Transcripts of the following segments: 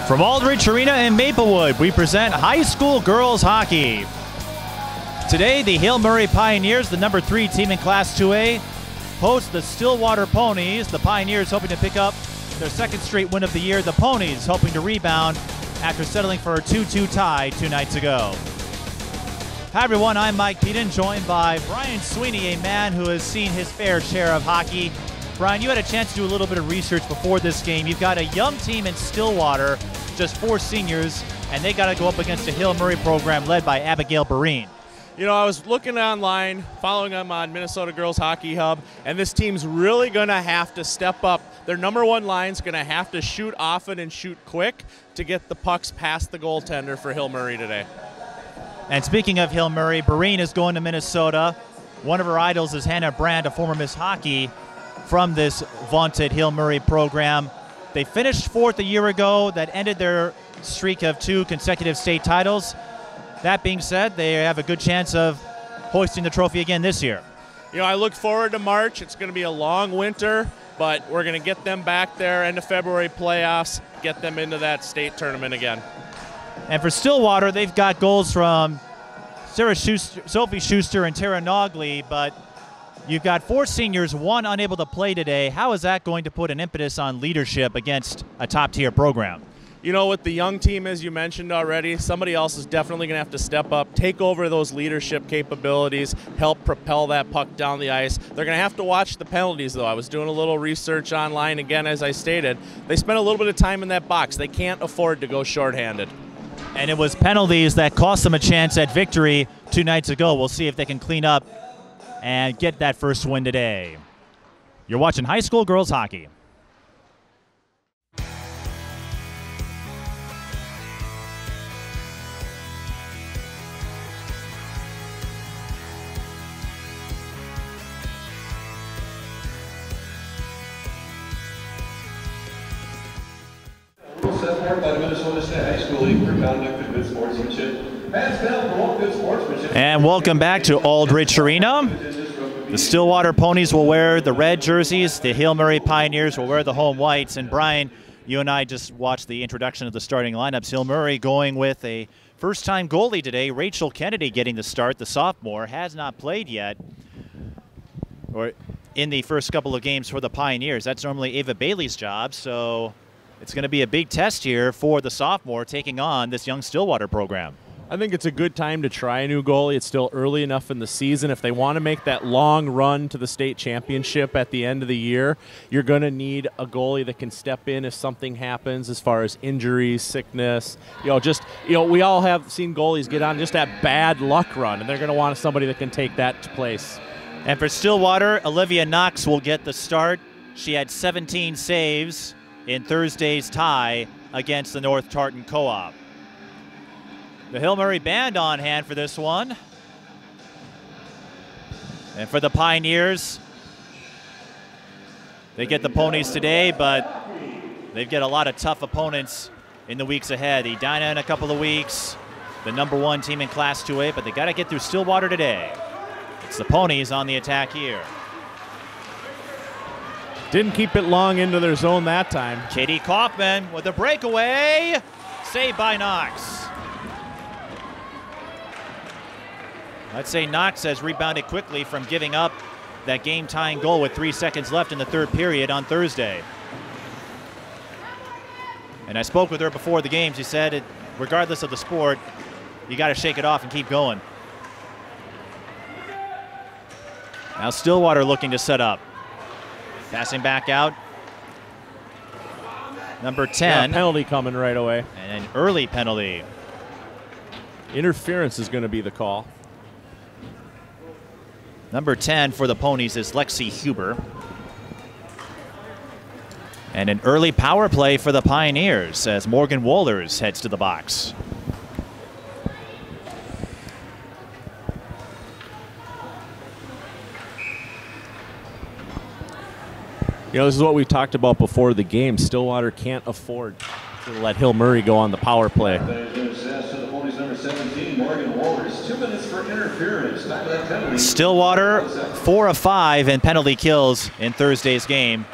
From Aldrich Arena in Maplewood, we present high school girls hockey. Today, the Hail Murray Pioneers, the number 3 team in Class 2A, host the Stillwater Ponies. The Pioneers hoping to pick up their second straight win of the year. The Ponies hoping to rebound after settling for a 2-2 tie 2 nights ago. Hi everyone, I'm Mike Peden, joined by Brian Sweeney, a man who has seen his fair share of hockey. Brian, you had a chance to do a little bit of research before this game. You've got a young team in Stillwater, just 4 seniors, and they got to go up against a Hail Murray program led by Abigail Boreen. You know, I was looking online, following them on Minnesota Girls Hockey Hub, and this team's really going to have to step up. Their number 1 line's going to have to shoot often and shoot quick to get the pucks past the goaltender for Hail Murray today. And speaking of Hail Murray, Boreen is going to Minnesota. One of her idols is Hannah Brandt, a former Miss Hockey from this vaunted Hail Murray program. They finished 4th a year ago. That ended their streak of 2 consecutive state titles. That being said, they have a good chance of hoisting the trophy again this year. You know, I look forward to March. It's going to be a long winter, but we're going to get them back there, end of February playoffs, get them into that state tournament again. And for Stillwater, they've got goals from Sophie Schuster and Tara Nogley, but you've got 4 seniors, 1 unable to play today. How is that going to put an impetus on leadership against a top-tier program? You know, with the young team, as you mentioned already, somebody else is definitely going to have to step up, take over those leadership capabilities, help propel that puck down the ice. They're going to have to watch the penalties, though. I was doing a little research online, again, as I stated. They spent a little bit of time in that box. They can't afford to go shorthanded. And it was penalties that cost them a chance at victory 2 nights ago. We'll see if they can clean up and get that first win today. You're watching high school girls hockey. Set forth by the Minnesota State High School League for conduct of good sportsmanship. Hands down, promote good sportsmanship. And welcome back to Aldrich Arena. The Stillwater Ponies will wear the red jerseys. The Hail Murray Pioneers will wear the home whites. And Brian, you and I just watched the introduction of the starting lineups. Hail Murray going with a first-time goalie today. Rachel Kennedy getting the start. The sophomore has not played yet, or in the first couple of games for the Pioneers. That's normally Ava Bailey's job, so it's going to be a big test here for the sophomore taking on this young Stillwater program. I think it's a good time to try a new goalie. It's still early enough in the season. If they want to make that long run to the state championship at the end of the year, you're going to need a goalie that can step in if something happens as far as injuries, sickness. We all have seen goalies get on just that bad luck run, and they're going to want somebody that can take that place. And for Stillwater, Olivia Knox will get the start. She had 17 saves in Thursday's tie against the North Tartan Co-op. The Hail Murray Band on hand for this one. And for the Pioneers, they get the Ponies today, but they've got a lot of tough opponents in the weeks ahead. Edina in a couple of weeks, the number 1 team in Class 2A, but they got to get through Stillwater today. It's the Ponies on the attack here. Didn't keep it long into their zone that time. Katie Kaufman with a breakaway. Saved by Knox. I'd say Knox has rebounded quickly from giving up that game-tying goal with 3 seconds left in the 3rd period on Thursday. And I spoke with her before the game. She said, regardless of the sport, you got to shake it off and keep going. Now Stillwater looking to set up. Passing back out. Number 10. Yeah, penalty coming right away. And an early penalty. Interference is going to be the call. Number 10 for the Ponies is Lexi Huber. And an early power play for the Pioneers as Morgan Wohlers heads to the box. You know, this is what we talked about before the game. Stillwater can't afford to let Hail Murray go on the power play. Stillwater 4 of 5 in penalty kills in Thursday's game,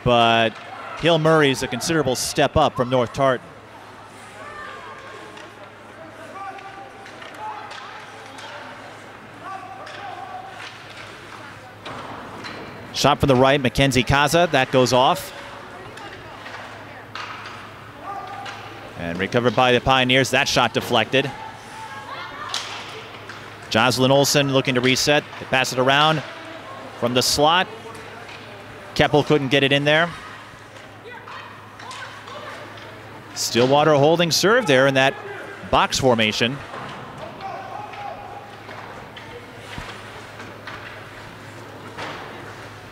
but Hill Murray is a considerable step up from North Tartan. Shot from the right, Mackenzie Kaza, that goes off. And recovered by the Pioneers, that shot deflected. Jocelyn Olsen looking to reset, they pass it around from the slot. Keppel couldn't get it in there. Stillwater holding serve there in that box formation.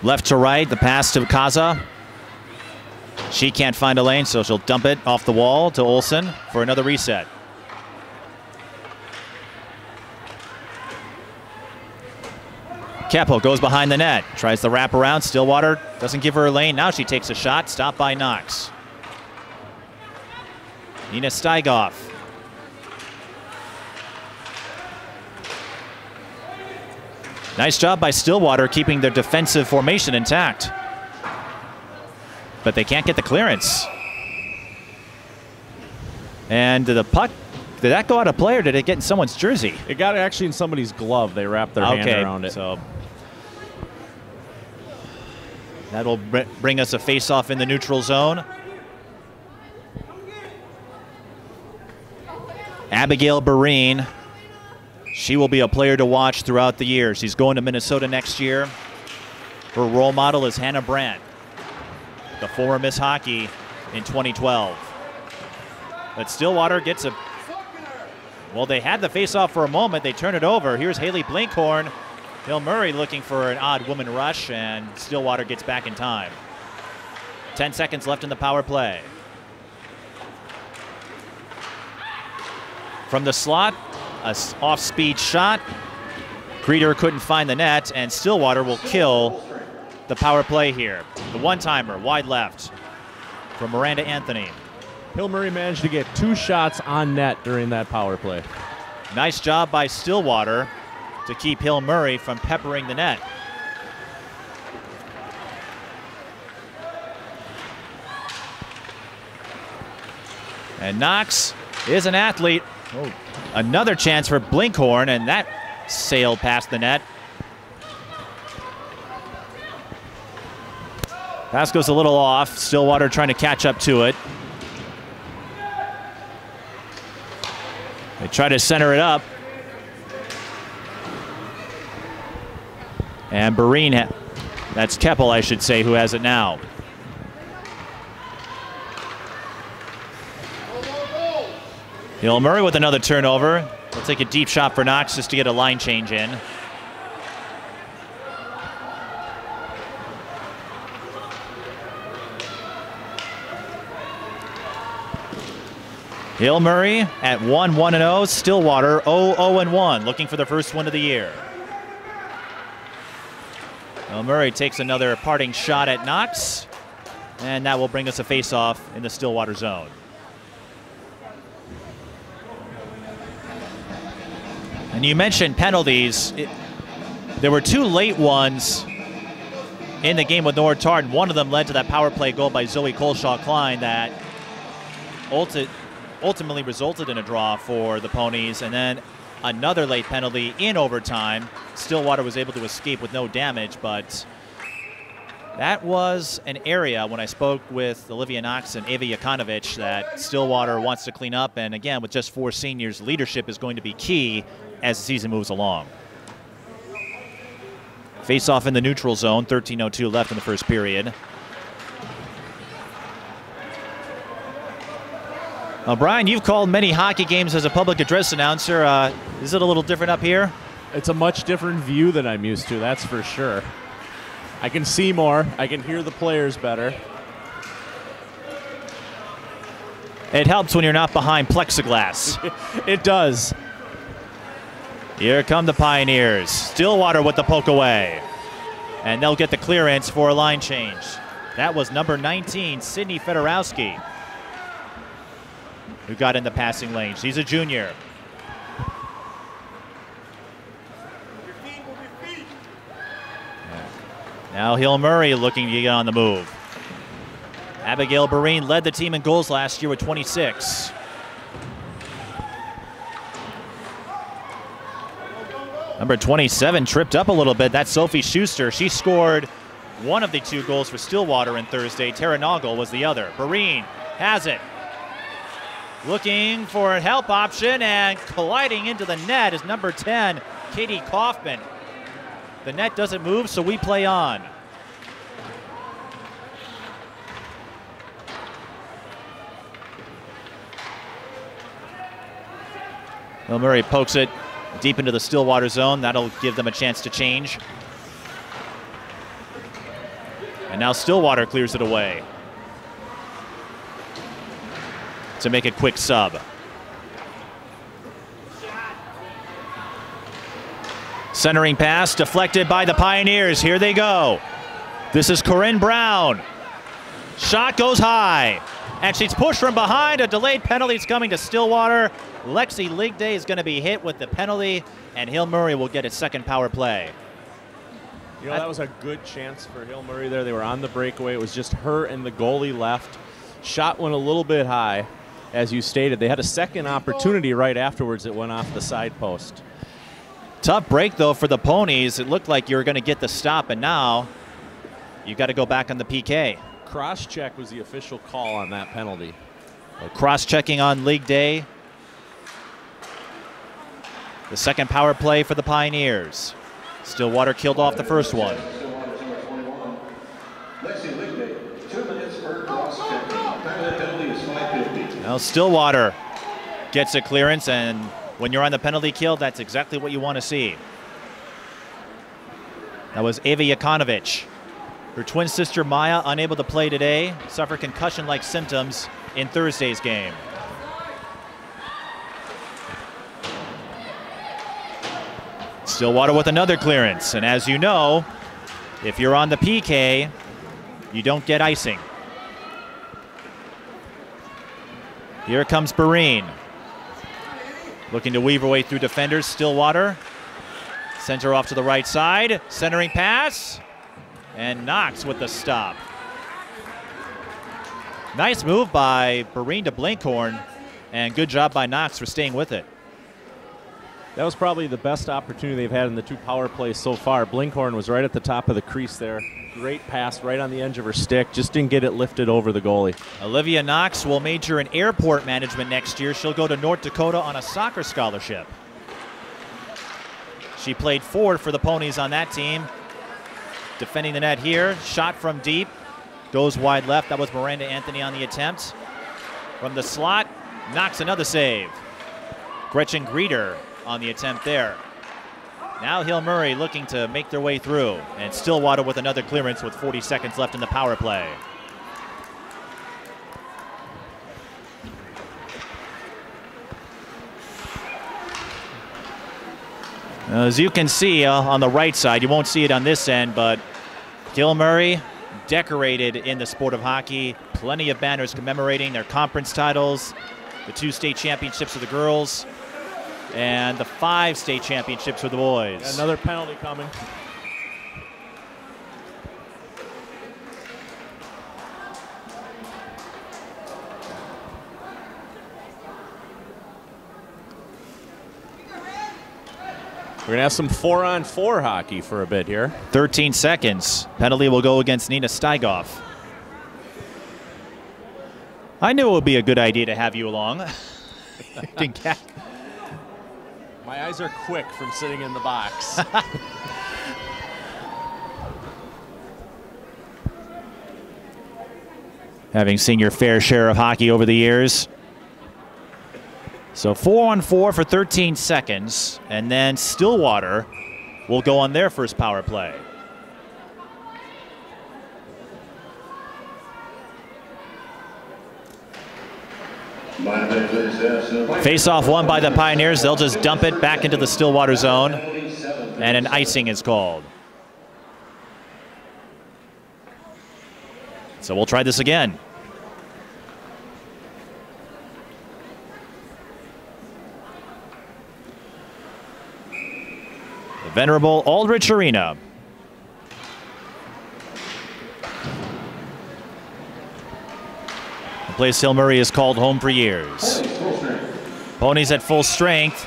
Left to right, the pass to Kaza. She can't find a lane, so she'll dump it off the wall to Olsen for another reset. Keppel goes behind the net, tries the wrap around. Stillwater doesn't give her a lane. Now she takes a shot, stopped by Knox. Nina Steigoff. Nice job by Stillwater keeping their defensive formation intact. But they can't get the clearance. And the puck, did that go out of play or did it get in someone's jersey? It got actually in somebody's glove. They wrapped their hand around it. So that'll bring us a face-off in the neutral zone. Abigail Boreen, she will be a player to watch throughout the year. She's going to Minnesota next year. Her role model is Hannah Brandt, the former Miss Hockey in 2012. But Stillwater gets a... Well, they had the face-off for a moment. They turn it over. Here's Haley Blinkhorn. Hill Murray looking for an odd woman rush, and Stillwater gets back in time. 10 seconds left in the power play. From the slot, a off-speed shot. Creeder couldn't find the net, and Stillwater will kill the power play here. The one-timer, wide left, from Miranda Anthony. Hill Murray managed to get 2 shots on net during that power play. Nice job by Stillwater to keep Hill Murray from peppering the net. And Knox is an athlete. Oh, another chance for Blinkhorn, and that sailed past the net. Pass goes a little off. Stillwater trying to catch up to it. They try to center it up. And Boreen, that's Keppel, I should say, who has it now. Hill Murray with another turnover. We'll take a deep shot for Knox just to get a line change in. Hill Murray at 1-1-0. Stillwater 0-0-1, looking for their first win of the year. Hill Murray takes another parting shot at Knox, and that will bring us a face-off in the Stillwater zone. And you mentioned penalties. There were 2 late ones in the game with North Tartan. One of them led to that power play goal by Zoe Colshaw-Klein that ultimately resulted in a draw for the Ponies. And then another late penalty in overtime. Stillwater was able to escape with no damage, but that was an area when I spoke with Olivia Knox and Ava Yakonovich that Stillwater wants to clean up. And again, with just 4 seniors, leadership is going to be key as the season moves along. Face off in the neutral zone, 13:02 left in the first period. Brian, you've called many hockey games as a public address announcer. Is it a little different up here? It's a much different view than I'm used to, that's for sure. I can see more, I can hear the players better. It helps when you're not behind plexiglass. It does. Here come the Pioneers. Stillwater with the poke away. And they'll get the clearance for a line change. That was number 19, Sydney Fedorowski, who got in the passing lane. She's a junior. Now Hill Murray looking to get on the move. Abigail Boreen led the team in goals last year with 26. Number 27 tripped up a little bit. That's Sophie Schuster. She scored one of the 2 goals for Stillwater in Thursday. Tara Noggle was the other. Boreen has it. Looking for a help option, and colliding into the net is number 10, Katie Kaufman. The net doesn't move, so we play on. Hill Murray pokes it deep into the Stillwater zone. That'll give them a chance to change. And now Stillwater clears it away to make a quick sub. Centering pass deflected by the Pioneers. Here they go. This is Corinne Brown. Shot goes high, and she's pushed from behind. A delayed penalty is coming to Stillwater. Lexi Ligday is going to be hit with the penalty, and Hill Murray will get its second power play. You know, that was a good chance for Hill Murray there. They were on the breakaway. It was just her and the goalie left. Shot went a little bit high, as you stated. They had a second opportunity right afterwards. It went off the side post. Tough break, though, for the Ponies. It looked like you were going to get the stop, and now you got to go back on the PK. Cross-check was the official call on that penalty. Cross-checking on Ligday. The second power play for the Pioneers. Stillwater killed off the first one. Now Stillwater gets a clearance, and when you're on the penalty kill, that's exactly what you want to see. That was Ava Yakonovich. Her twin sister Maya, unable to play today, suffered concussion-like symptoms in Thursday's game. Stillwater with another clearance, and as you know, if you're on the PK, you don't get icing. Here comes Boreen. Looking to weave her way through defenders. Stillwater sends her off to the right side. Centering pass, and Knox with the stop. Nice move by Boreen to Blinkhorn, and good job by Knox for staying with it. That was probably the best opportunity they've had in the 2 power plays so far. Blinkhorn was right at the top of the crease there. Great pass right on the edge of her stick. Just didn't get it lifted over the goalie. Olivia Knox will major in airport management next year. She'll go to North Dakota on a soccer scholarship. She played forward for the Ponies on that team. Defending the net here. Shot from deep. Goes wide left. That was Miranda Anthony on the attempt. From the slot, Knox another save. Gretchen Greeter on the attempt there. Now Hill Murray looking to make their way through, and Stillwater with another clearance with 40 seconds left in the power play. As you can see on the right side, you won't see it on this end, but Hill Murray decorated in the sport of hockey. Plenty of banners commemorating their conference titles, the 2 state championships for the girls, and the 5 state championships for the boys. Another penalty coming. We're going to have some 4-on-4 hockey for a bit here. 13 seconds. Penalty will go against Nina Steigoff. I knew it would be a good idea to have you along. My eyes are quick from sitting in the box. Having seen your fair share of hockey over the years. So 4-on-4 for 13 seconds, and then Stillwater will go on their first power play. Face-off won by the Pioneers. They'll just dump it back into the Stillwater zone, and an icing is called. So we'll try this again. The venerable Aldrich Arena. The place Hill Murray has called home for years. Ponies at full strength.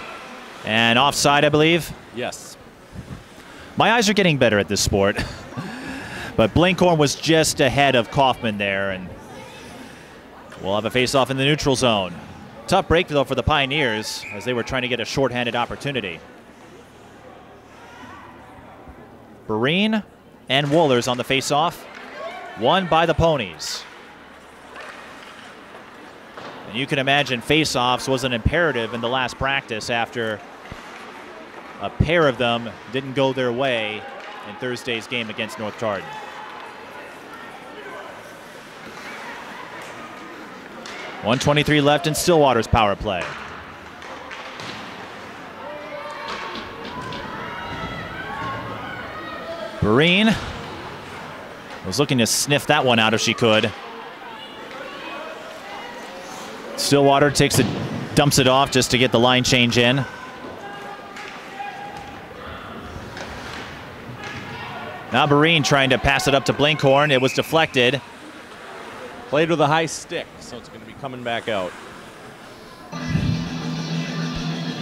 And offside, I believe. Yes. My eyes are getting better at this sport. But Blinkhorn was just ahead of Kaufman there, and we'll have a face-off in the neutral zone. Tough break, though, for the Pioneers as they were trying to get a shorthanded opportunity. Boreen and Wohlers on the face-off, won by the Ponies. And you can imagine face-offs was an imperative in the last practice after a pair of them didn't go their way in Thursday's game against North Tartan. .123 left in Stillwater's power play. Boreen was looking to sniff that one out if she could. Stillwater dumps it off just to get the line change in. Now Boreen trying to pass it up to Blinkhorn. It was deflected. Played with a high stick, so it's going to be coming back out.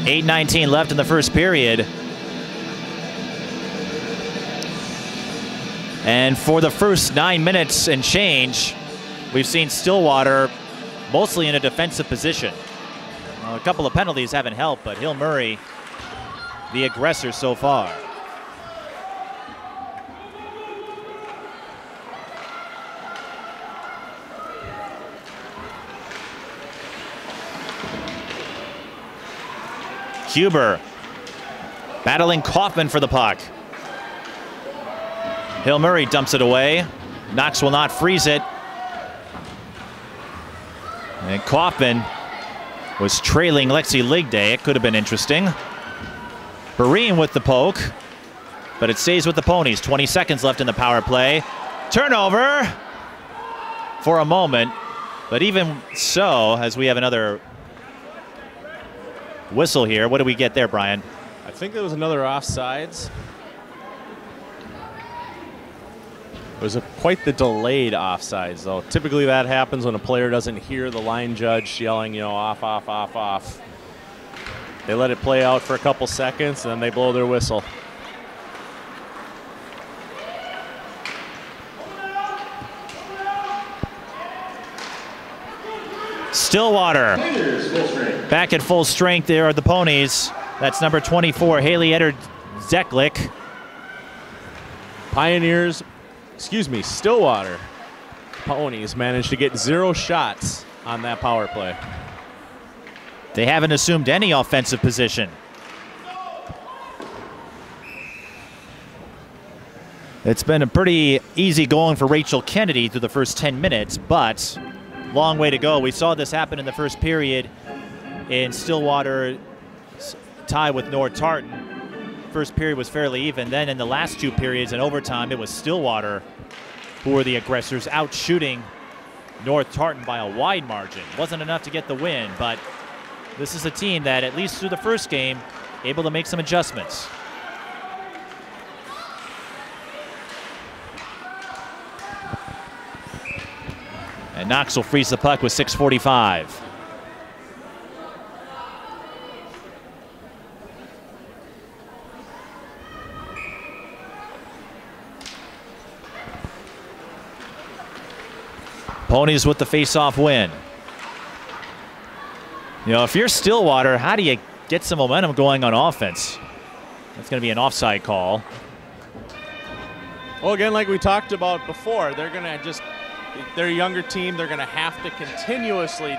8:19 left in the first period. And for the first 9 minutes and change, we've seen Stillwater mostly in a defensive position. A couple of penalties haven't helped, but Hill Murray, the aggressor so far. Huber battling Kaufman for the puck. Hill Murray dumps it away. Knox will not freeze it. And Kaufman was trailing Lexi Ligday. It could have been interesting. Boreen with the poke, but it stays with the Ponies. 20 seconds left in the power play. Turnover for a moment, but even so, as we have another whistle here. What do we get there, Brian? I think there was another offsides. It was quite the delayed offsides, though. Typically that happens when a player doesn't hear the line judge yelling, off, off, off, off. They let it play out for a couple seconds, and then they blow their whistle. Stillwater back at full strength. There are the Ponies. That's number 24, Haley Eder Zeklik. Stillwater Ponies managed to get 0 shots on that power play. They haven't assumed any offensive position. It's been a pretty easy going for Rachel Kennedy through the first 10 minutes, but long way to go. We saw this happen in the first period in Stillwater tie with North Tartan. First period was fairly even. Then in the last 2 periods in overtime, it was Stillwater who were the aggressors, out shooting North Tartan by a wide margin. Wasn't enough to get the win, but this is a team that, at least through the first game, able to make some adjustments. And Knox will freeze the puck with 6:45. Ponies with the face-off win. If you're Stillwater, how do you get some momentum going on offense? That's going to be an offside call. Well, again, like we talked about before, they're going to they're a younger team. They're going to have to continuously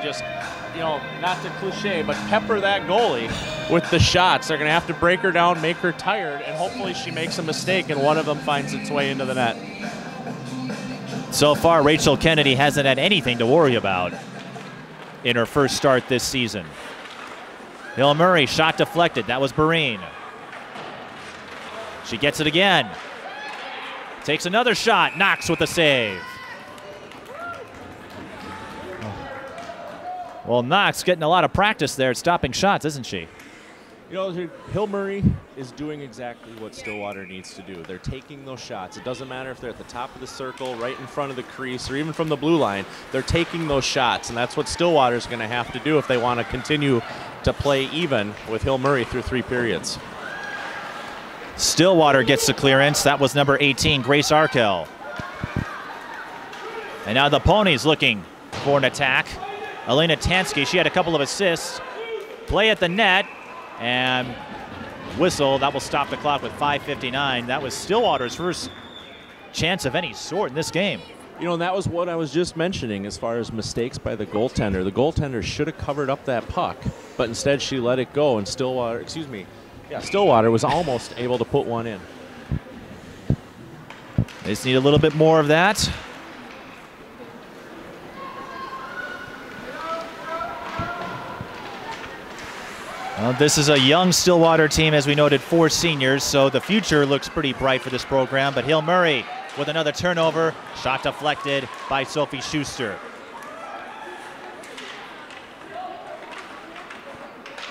not to cliche, but pepper that goalie with the shots. They're going to have to break her down, make her tired, and hopefully she makes a mistake and one of them finds its way into the net. So far, Rachel Kennedy hasn't had anything to worry about in her first start this season. Hill Murray, shot deflected. That was Boreen. She gets it again. Takes another shot. Knox with the save. Well, Knox getting a lot of practice there at stopping shots, isn't she? Hill Murray is doing exactly what Stillwater needs to do. They're taking those shots. It doesn't matter if they're at the top of the circle, right in front of the crease, or even from the blue line. They're taking those shots, and that's what Stillwater's going to have to do if they want to continue to play even with Hill Murray through 3 periods. Stillwater gets the clearance. That was number 18, Grace Arkell. And now the Ponies looking for an attack. Elena Tansky, she had a couple of assists. Play at the net, and whistle. That will stop the clock with 5:59. That was Stillwater's first chance of any sort in this game. You know, and that was what I was just mentioning as far as mistakes by the goaltender. The goaltender should have covered up that puck, but instead she let it go, and Stillwater was almost able to put one in. They just need a little bit more of that. Well, this is a young Stillwater team, as we noted, 4 seniors, so the future looks pretty bright for this program. But Hill Murray with another turnover, shot deflected by Sophie Schuster.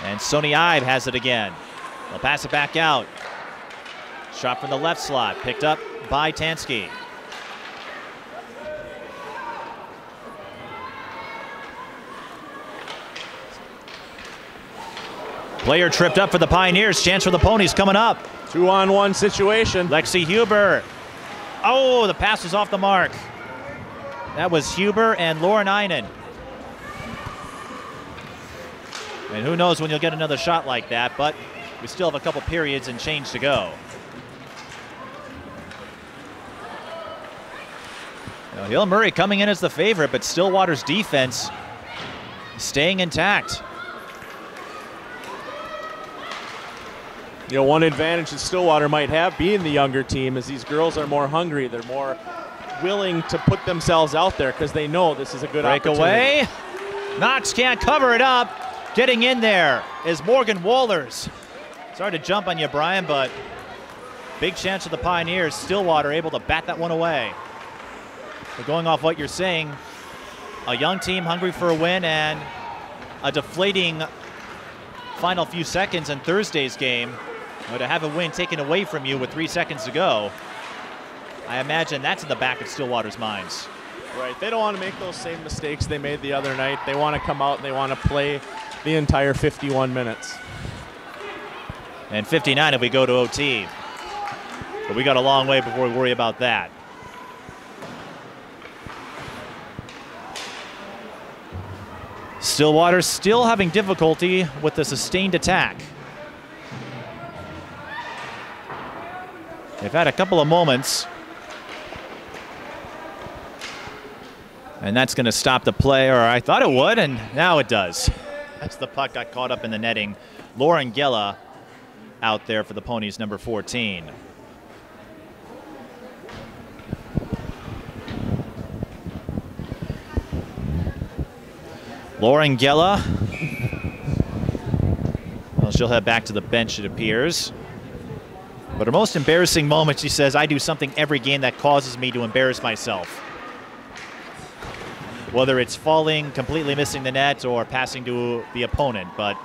And Sony Ive has it again. They'll pass it back out. Shot from the left slot, picked up by Tansky. Player tripped up for the Pioneers. Chance for the Ponies coming up. 2-on-1 situation. Lexi Huber. Oh, the pass was off the mark. That was Huber and Lauren Einen. And who knows when you'll get another shot like that, but we still have a couple periods and change to go. Now, Hill Murray coming in as the favorite, but Stillwater's defense staying intact. You know, one advantage that Stillwater might have being the younger team is these girls are more hungry. They're more willing to put themselves out there because they know this is a good breakaway. Knox can't cover it up. Getting in there is Morgan Wohlers. Sorry to jump on you, Brian, but big chance for the Pioneers. Stillwater able to bat that one away. But going off what you're saying, a young team hungry for a win and a deflating final few seconds in Thursday's game. To have a win taken away from you with 3 seconds to go, I imagine that's in the back of Stillwater's minds. Right, they don't want to make those same mistakes they made the other night. They want to come out and they want to play the entire 51 minutes. And 59 if we go to OT. But we got a long way before we worry about that. Stillwater still having difficulty with the sustained attack. They've had a couple of moments. And that's going to stop the play, or I thought it would, and now it does. As the puck got caught up in the netting. Lauren Gella out there for the Ponies, number 14. Lauren Gella. Well, she'll head back to the bench, it appears. But her most embarrassing moment, she says, I do something every game that causes me to embarrass myself. Whether it's falling, completely missing the net, or passing to the opponent. But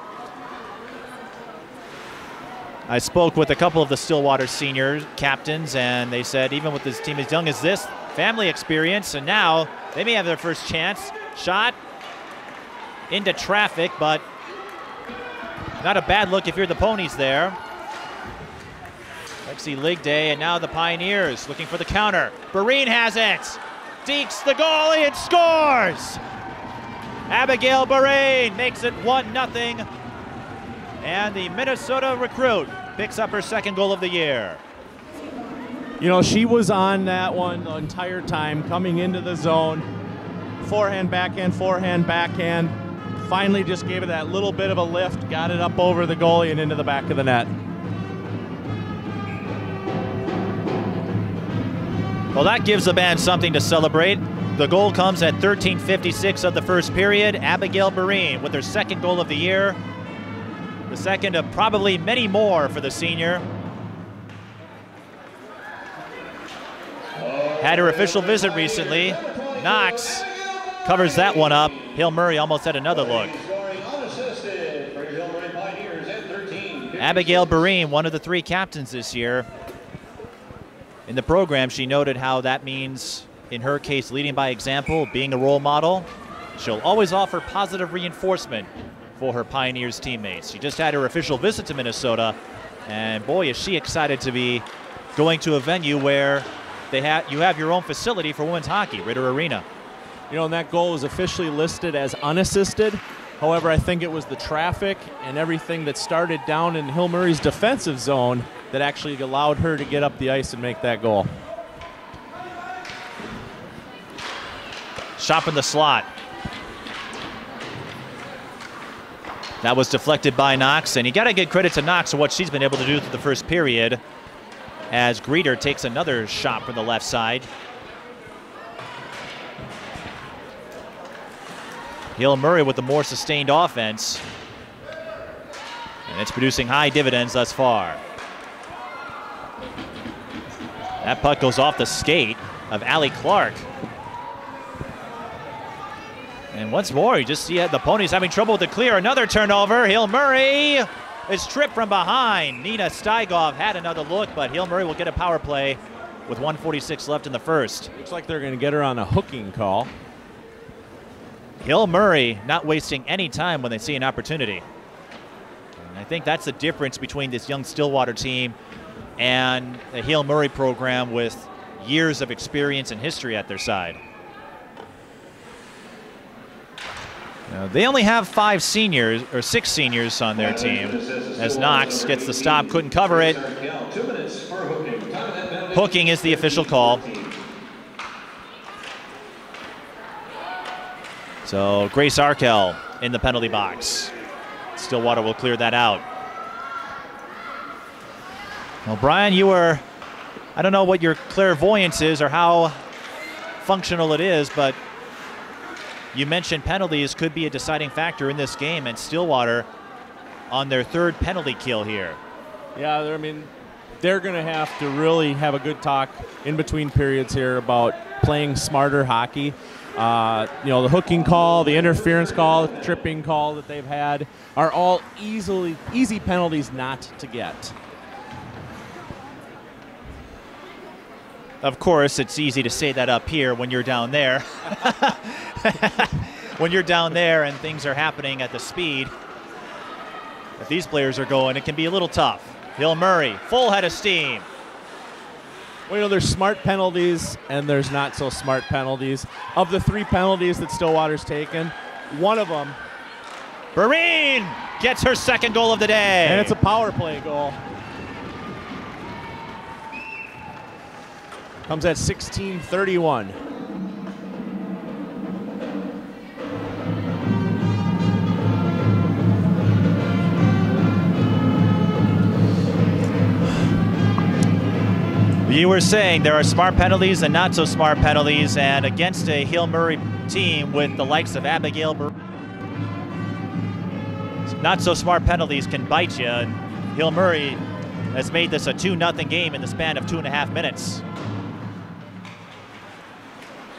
I spoke with a couple of the Stillwater senior captains, and they said even with this team as young as this, family experience, and now they may have their first chance. Shot into traffic, but not a bad look if you're the Ponies there. Lexi Ligday, and now the Pioneers looking for the counter. Boreen has it. Deeks the goalie and scores. Abigail Boreen makes it 1-0. And the Minnesota recruit picks up her second goal of the year. You know, she was on that one the entire time, coming into the zone. Forehand, backhand, forehand, backhand. Finally just gave it that little bit of a lift, got it up over the goalie and into the back of the net. Well, that gives the band something to celebrate. The goal comes at 13:56 of the first period. Abigail Boreen with her second goal of the year. The second of probably many more for the senior. Had her official visit recently. Knox covers that one up. Hill Murray almost had another look. Scoring unassisted for your Hill Murray Pioneers at 13:56. Abigail Boreen, one of the 3 captains this year. In the program, she noted how that means, in her case, leading by example, being a role model. She'll always offer positive reinforcement for her Pioneers teammates. She just had her official visit to Minnesota, and boy, is she excited to be going to a venue where you have your own facility for women's hockey, Ritter Arena. You know, and that goal was officially listed as unassisted. However, I think it was the traffic and everything that started down in Hill Murray's defensive zone that actually allowed her to get up the ice and make that goal. Shot in the slot. That was deflected by Knox, and you got to give credit to Knox for what she's been able to do through the first period as Greeter takes another shot from the left side. Hill Murray with the more sustained offense, and it's producing high dividends thus far. That puck goes off the skate of Allie Clark. And once more, you just see the Ponies having trouble to clear. Another turnover. Hill Murray is tripped from behind. Nina Steigoff had another look, but Hill Murray will get a power play with 1:46 left in the first. Looks like they're going to get her on a hooking call. Hill Murray not wasting any time when they see an opportunity. And I think that's the difference between this young Stillwater team and the Hill Murray program with years of experience and history at their side. They only have 5 seniors, or 6 seniors on their team, as Knox gets the stop, couldn't cover it. Hooking is the official call. So Grace Arkell in the penalty box. Stillwater will clear that out. Well, Brian, I don't know what your clairvoyance is or how functional it is, but you mentioned penalties could be a deciding factor in this game, and Stillwater on their 3rd penalty kill here. Yeah, I mean, they're going to have to really have a good talk in between periods here about playing smarter hockey. You know, the hooking call, the interference call, the tripping call that they've had are all easy penalties not to get. Of course, it's easy to say that up here when you're down there. When you're down there and things are happening at the speed that these players are going, it can be a little tough. Hill Murray, full head of steam. Well, you know, there's smart penalties and there's not so smart penalties. Of the 3 penalties that Stillwater's taken, one of them, Boreen gets her 2nd goal of the day. And it's a power play goal. Comes at 16:31. You were saying there are smart penalties and not so smart penalties, and against a Hill Murray team with the likes of Abigail Boreen, not so smart penalties can bite you, and Hill Murray has made this a 2-0 game in the span of 2.5 minutes.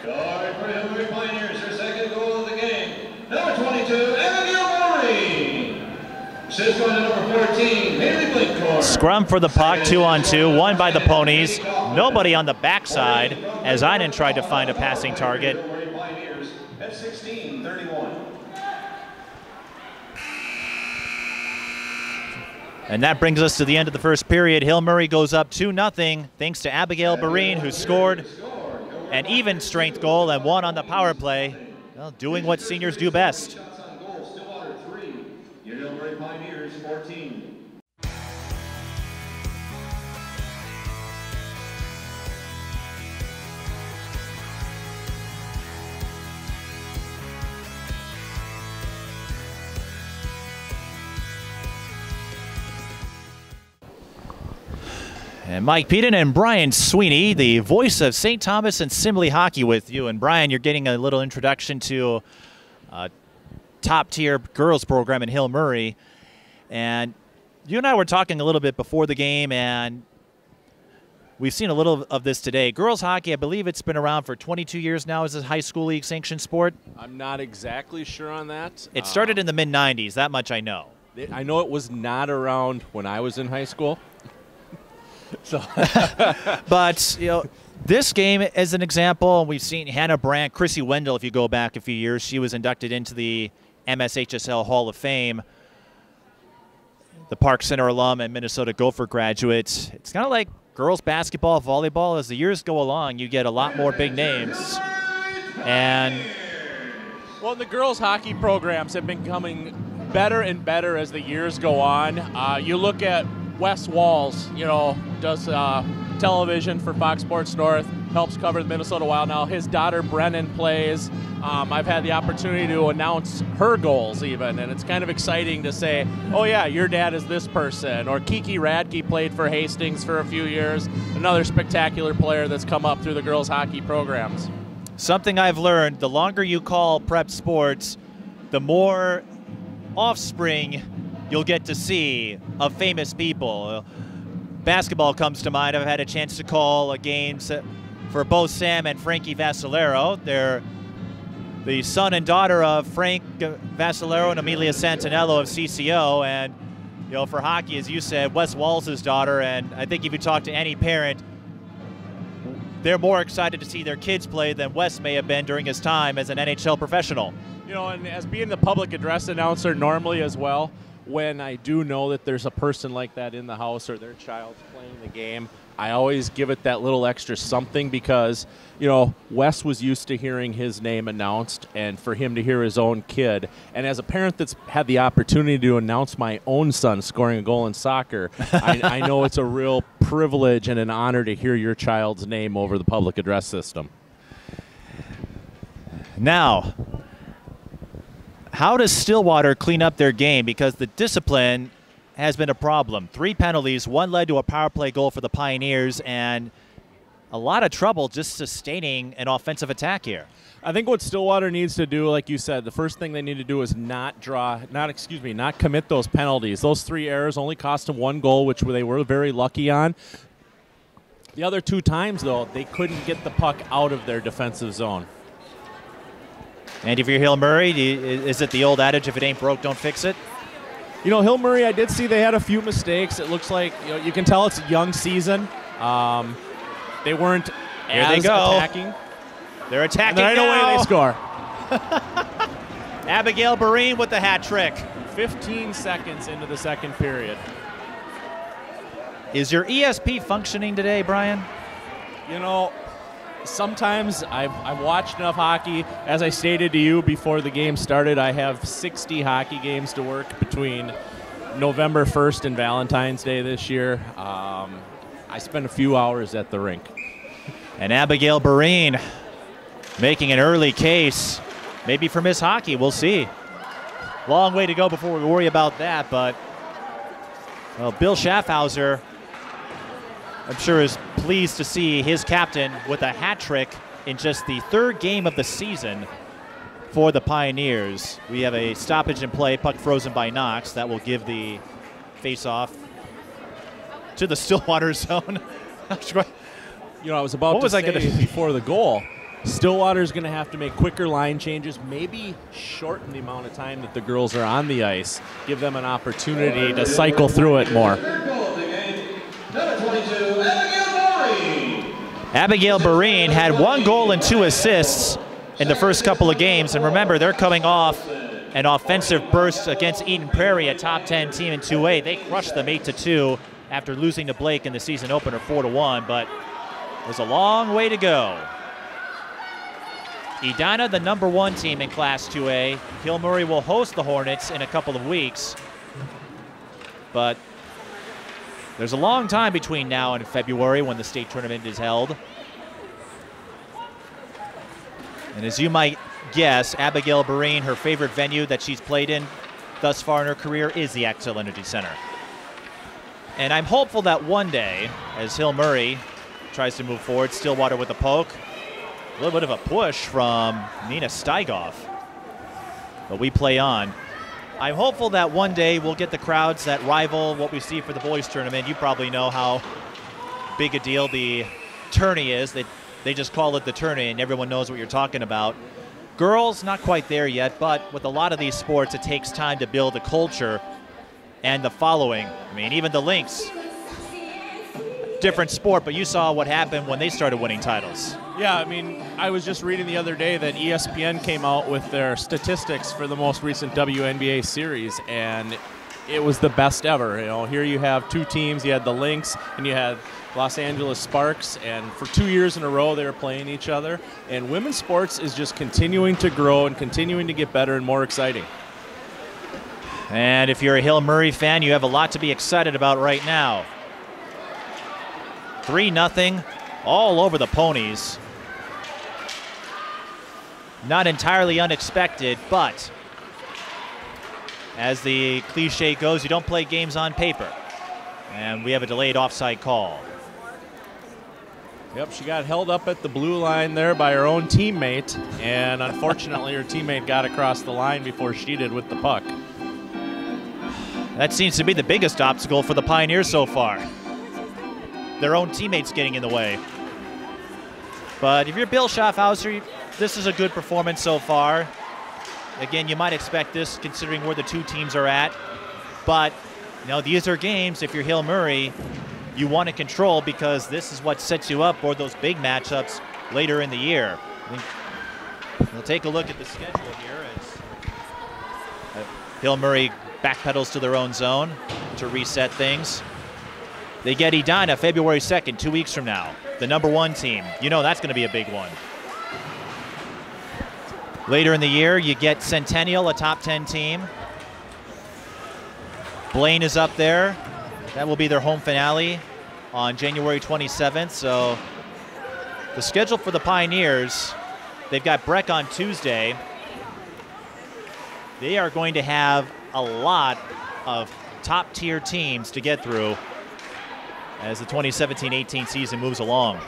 Scored for the Hill Murray Pioneers, their 2nd goal of the game. Number 22, Abigail Boreen. Assist on to number 14, Haley Blinkcore. Scrum for the puck, 2-on-2, won by the Ponies. Nobody on the backside as Einen tried to find a passing target. Pioneers at 16:31. And that brings us to the end of the first period. Hill Murray goes up 2-0 thanks to Abigail Boreen, who scored an even strength goal and one on the power play, well, doing what seniors do best. Shots on goal, Stillwater 3, your Hill Murray Pioneers 14. And Mike Peden and Brian Sweeney, the voice of St. Thomas and Simley hockey with you. And Brian, you're getting a little introduction to a top-tier girls program in Hill Murray. And you and I were talking a little bit before the game, and we've seen a little of this today. Girls hockey, I believe it's been around for 22 years now as a high school league sanctioned sport. I'm not exactly sure on that. It started in the mid-90s, that much I know. I know it was not around when I was in high school. So, but this game is an example. We've seen Hannah Brandt, Chrissy Wendell. If you go back a few years, she was inducted into the MSHSL Hall of Fame. The Park Center alum and Minnesota Gopher graduate. It's kind of like girls basketball, volleyball. As the years go along, you get a lot more big names. And well, the girls hockey programs have been becoming better and better as the years go on. You look at Wes Walls, does television for Fox Sports North, helps cover the Minnesota Wild now. His daughter Brennan plays. I've had the opportunity to announce her goals even, and it's kind of exciting to say, oh yeah, your dad is this person. Or Kiki Radke played for Hastings for a few years, another spectacular player that's come up through the girls hockey programs. Something I've learned, the longer you call prep sports, the more offspring you'll get to see of famous people. Basketball comes to mind. I've had a chance to call games for both Sam and Frankie Vassalero. They're the son and daughter of Frank Vassalero and Amelia Santinello of CCO. And, for hockey, as you said, Wes Walls' daughter. And I think if you talk to any parent, they're more excited to see their kids play than Wes may have been during his time as an NHL professional. And as being the public address announcer normally as well, when I do know that there's a person like that in the house or their child's playing the game, I always give it that little extra something because, Wes was used to hearing his name announced and for him to hear his own kid. And as a parent that's had the opportunity to announce my own son scoring a goal in soccer, I know it's a real privilege and an honor to hear your child's name over the public address system. Now, how does Stillwater clean up their game? Because the discipline has been a problem. 3 penalties, 1 led to a power play goal for the Pioneers, and a lot of trouble just sustaining an offensive attack here. I think what Stillwater needs to do, like you said, the first thing they need to do is not commit those penalties. Those 3 errors only cost them 1 goal, which they were very lucky on. The other 2 times, though, they couldn't get the puck out of their defensive zone. And if you're Hill Murray, is it the old adage, if it ain't broke, don't fix it? Hill Murray, I did see they had a few mistakes. It looks like, you can tell it's a young season. They weren't attacking. They're attacking right now. Away they score. Abigail Boreen with the hat trick. 15 seconds into the second period. Is your ESP functioning today, Brian? Sometimes I've watched enough hockey. As I stated to you before the game started, I have 60 hockey games to work between November 1st and Valentine's Day this year. I spent a few hours at the rink. And Abigail Boreen making an early case, maybe for Miss Hockey. We'll see. Long way to go before we worry about that, but Bill Schaffhauser, I'm sure, is pleased to see his captain with a hat trick in just the 3rd game of the season for the Pioneers. We have a stoppage in play, puck frozen by Knox. That will give the face-off to the Stillwater zone. I was about to say before the goal, Stillwater's going to have to make quicker line changes, maybe shorten the amount of time that the girls are on the ice, give them an opportunity to cycle through it more. Abigail Boreen had 1 goal and 2 assists in the first couple of games. And remember, they're coming off an offensive burst against Eden Prairie, a top 10 team in 2A. They crushed them 8-2 after losing to Blake in the season opener 4-1, but there's a long way to go. Edina, the #1 team in Class 2A. Hill Murray will host the Hornets in a couple of weeks. But there's a long time between now and February when the state tournament is held. And as you might guess, Abigail Boreen, her favorite venue that she's played in thus far in her career is the Xcel Energy Center. And I'm hopeful that one day, as Hill Murray tries to move forward, Stillwater with a poke, a little bit of a push from Nina Steigoff. But we play on. I'm hopeful that one day we'll get the crowds that rival what we see for the boys tournament. You probably know how big a deal the tourney is. They just call it the tourney, and everyone knows what you're talking about. Girls, not quite there yet, but with a lot of these sports, it takes time to build a culture. and the following. I mean, even the Lynx, different sport, but you saw what happened when they started winning titles. Yeah, I mean, I was just reading the other day that ESPN came out with their statistics for the most recent WNBA series, and it was the best ever. You know, here you have two teams. You had the Lynx and you had Los Angeles Sparks, and for 2 years in a row they were playing each other. And women's sports is just continuing to grow and continuing to get better and more exciting. And if you're a Hill Murray fan, you have a lot to be excited about right now. 3-0 all over the Ponies. Not entirely unexpected, but as the cliche goes, you don't play games on paper. And we have a delayed offside call. Yep, she got held up at the blue line there by her own teammate, and unfortunately her teammate got across the line before she did with the puck. That seems to be the biggest obstacle for the Pioneers so far. Their own teammates getting in the way. But if you're Bill Schaffhauser, this is a good performance so far. Again, you might expect this considering where the two teams are at. But, you know, these are games, if you're Hill Murray, you want to control because this is what sets you up for those big matchups later in the year. We'll take a look at the schedule here as Hill Murray backpedals to their own zone to reset things. They get Edina February 2nd, 2 weeks from now. The #1 team. You know that's going to be a big one. Later in the year, you get Centennial, a top 10 team. Blaine is up there. That will be their home finale on January 27th. So the schedule for the Pioneers, they've got Breck on Tuesday. They are going to have a lot of top-tier teams to get through as the 2017-18 season moves along.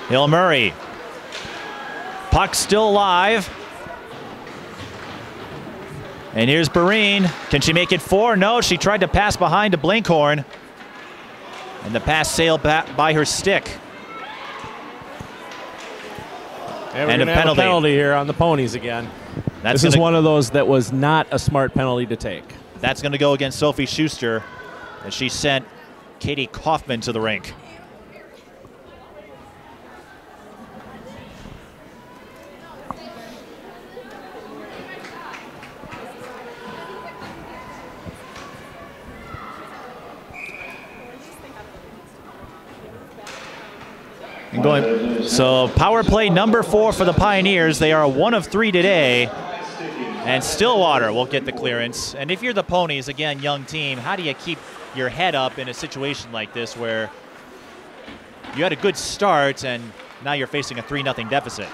Hill Murray. Puck still alive. And here's Boreen. Can she make it 4? No, she tried to pass behind to Blinkhorn. And the pass sailed back by her stick. And a penalty here on the Ponies again. This is one of those that was not a smart penalty to take. That's going to go against Sophie Schuster as she sent Katie Kaufman to the rink. So power play number 4 for the Pioneers. They are 1 of 3 today. And Stillwater will get the clearance. And if you're the Ponies, again, young team, how do you keep your head up in a situation like this where you had a good start and now you're facing a 3-0 deficit?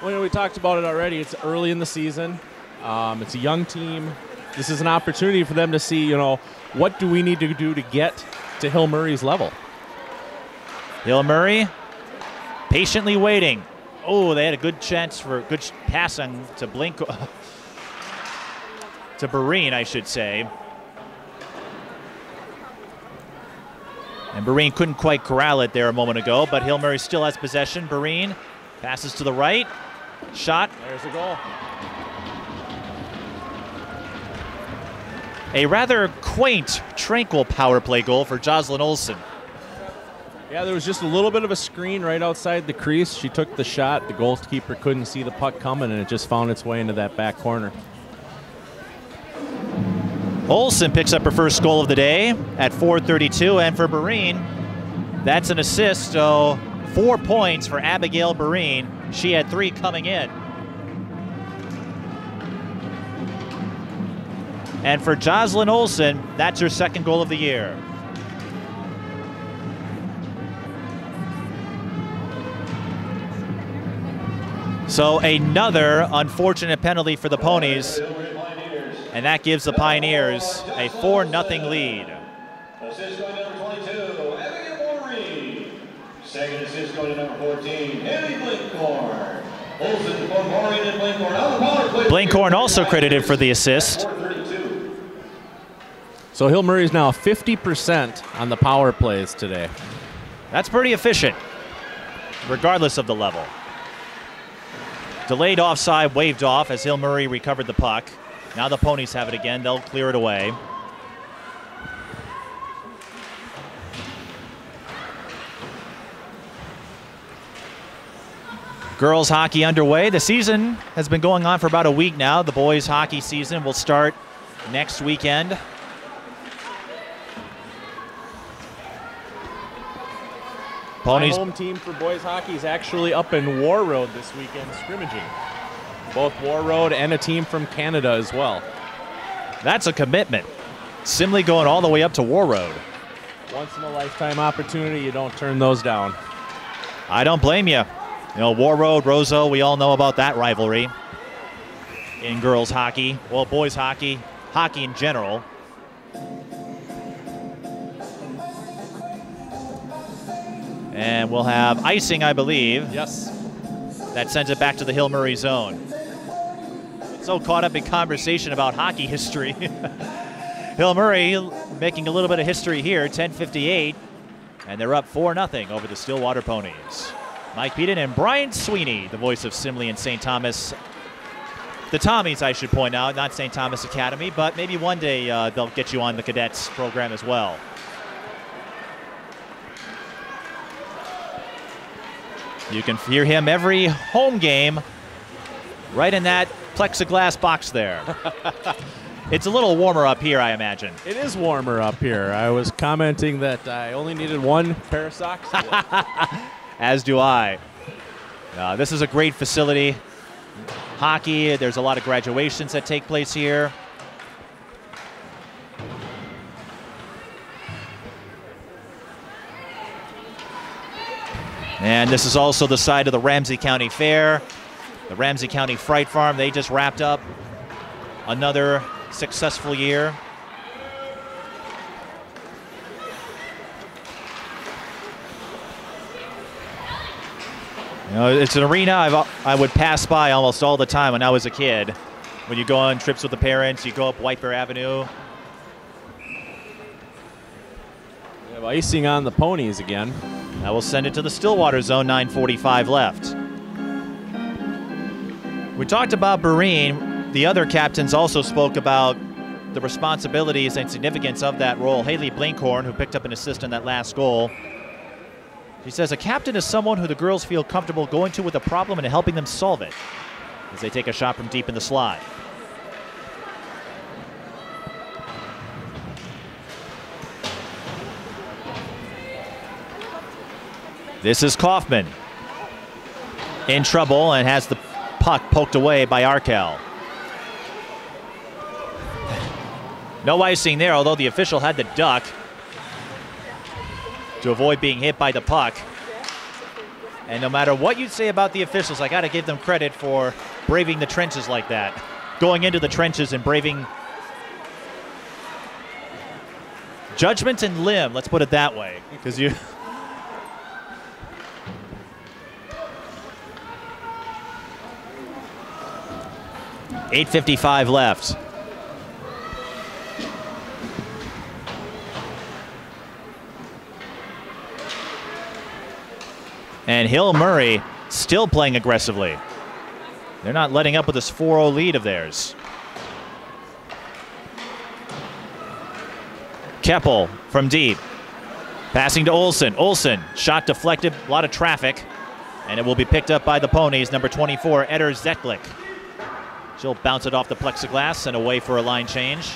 Well, you know, we talked about it already. It's early in the season. It's a young team. This is an opportunity for them to see, you know, what do we need to do to get to Hill Murray's level? Hill Murray patiently waiting. Oh, they had a good chance for good passing to to Boreen, I should say. And Boreen couldn't quite corral it there a moment ago, but Hill Murray still has possession. Boreen passes to the right. Shot. There's the goal. A rather quaint, tranquil power play goal for Jocelyn Olsen. Yeah, there was just a little bit of a screen right outside the crease. She took the shot. The goalkeeper couldn't see the puck coming, and it just found its way into that back corner. Olsen picks up her first goal of the day at 4:32, and for Boreen, that's an assist, so 4 points for Abigail Boreen. She had 3 coming in. And for Jocelyn Olsen, that's her second goal of the year. So another unfortunate penalty for the Ponies, and that gives the Pioneers a 4-0 lead. Assist going to number 22, Abigail Boreen. Second assist going to number 14, Haley Blinkhorn. Olsen, Boreen, and Blinkhorn on the power play. Blinkhorn also credited for the assist. So Hill Murray is now 50% on the power plays today. That's pretty efficient. regardless of the level. Delayed offside, waved off as Hill Murray recovered the puck. Now the Ponies have it again. They'll clear it away. Girls hockey underway. The season has been going on for about a week now. The boys hockey season will start next weekend. Ponies. My home team for boys hockey is actually up in War Road this weekend scrimmaging. Both War Road and a team from Canada as well. That's a commitment. Simley going all the way up to War Road. Once in a lifetime opportunity, you don't turn those down. I don't blame you. You know, War Road, Roseau, we all know about that rivalry in girls hockey. Well, boys hockey, hockey in general. And we'll have icing, I believe. Yes. That sends it back to the Hill Murray zone. So caught up in conversation about hockey history. Hill Murray making a little bit of history here, 10:58, and they're up 4-0 over the Stillwater Ponies. Mike Peden and Brian Sweeney, the voice of Simley and St. Thomas. The Tommies, I should point out, not St. Thomas Academy, but maybe one day they'll get you on the cadets program as well. You can hear him every home game right in that plexiglass box there. It's a little warmer up here, I imagine. It is warmer up here. I was commenting that I only needed one pair of socks. As do I. This is a great facility. Hockey, there's a lot of graduations that take place here. And this is also the side of the Ramsey County Fair. The Ramsey County Fright Farm, they just wrapped up another successful year. You know, it's an arena I would pass by almost all the time when I was a kid. When you go on trips with the parents, you go up White Bear Avenue. We have icing on the Ponies again. Now we'll send it to the Stillwater zone, 9:45 left. We talked about Boreen. The other captains also spoke about the responsibilities and significance of that role. Haley Blinkhorn, who picked up an assist on that last goal. She says, a captain is someone who the girls feel comfortable going to with a problem and helping them solve it as they take a shot from deep in the slot. This is Kaufman in trouble and has the puck poked away by Arkell. No icing there, although the official had to duck to avoid being hit by the puck. And no matter what you say about the officials, I got to give them credit for braving the trenches like that. Going into the trenches and braving judgment and limb, let's put it that way. Because you... .855 left. And Hill Murray still playing aggressively. They're not letting up with this 4-0 lead of theirs. Keppel from deep. Passing to Olsen. Olsen, shot deflected, a lot of traffic. And it will be picked up by the Ponies, number 24, Eder Zetlik. She'll bounce it off the plexiglass and away for a line change.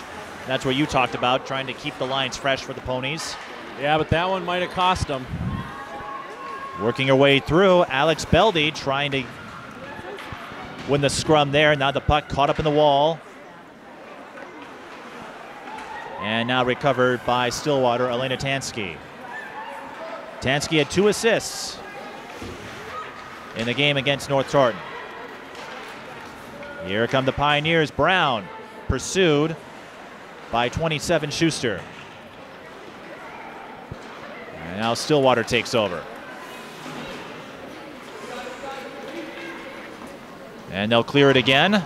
That's where you talked about, trying to keep the lines fresh for the Ponies. Yeah, but that one might have cost them. Working her way through, Alex Beldy trying to win the scrum there. Now the puck caught up in the wall. And now recovered by Stillwater, Elena Tansky. Tansky had 2 assists in the game against North Taunton. Here come the Pioneers. Brown pursued by 27 Schuster. And now Stillwater takes over. And they'll clear it again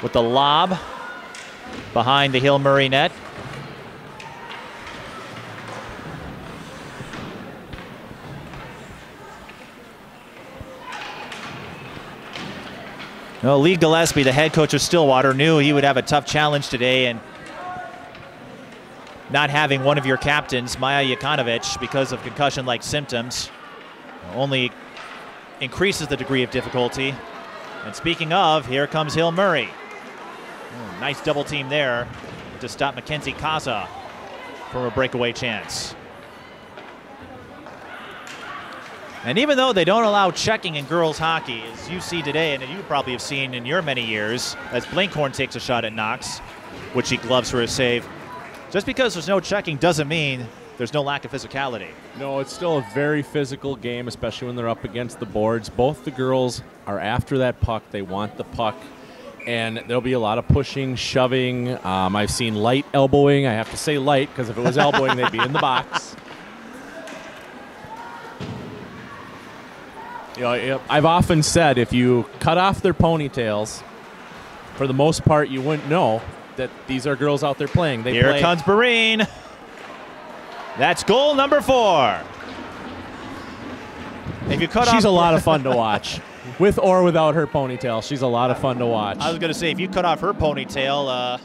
with the lob behind the Hill Murray net. Well, Lee Gillespie, the head coach of Stillwater, knew he would have a tough challenge today, and not having one of your captains, Maya Yakonovich, because of concussion-like symptoms, only increases the degree of difficulty. And speaking of, here comes Hill Murray. Oh, nice double team there to stop Mackenzie Kaza from a breakaway chance. And even though they don't allow checking in girls hockey, as you see today, and you probably have seen in your many years, as Blinkhorn takes a shot at Knox, which he gloves for a save, just because there's no checking doesn't mean there's no lack of physicality. No, it's still a very physical game, especially when they're up against the boards. Both the girls are after that puck. They want the puck, and there'll be a lot of pushing, shoving. I've seen light elbowing. I have to say light, because if it was elbowing, they'd be in the box. You know, I've often said if you cut off their ponytails, for the most part, you wouldn't know that these are girls out there playing. Here comes Boreen. That's goal number 4. If you cut She's off, a lot of fun to watch. With or without her ponytail, she's a lot of fun to watch. I was going to say, if you cut off her ponytail,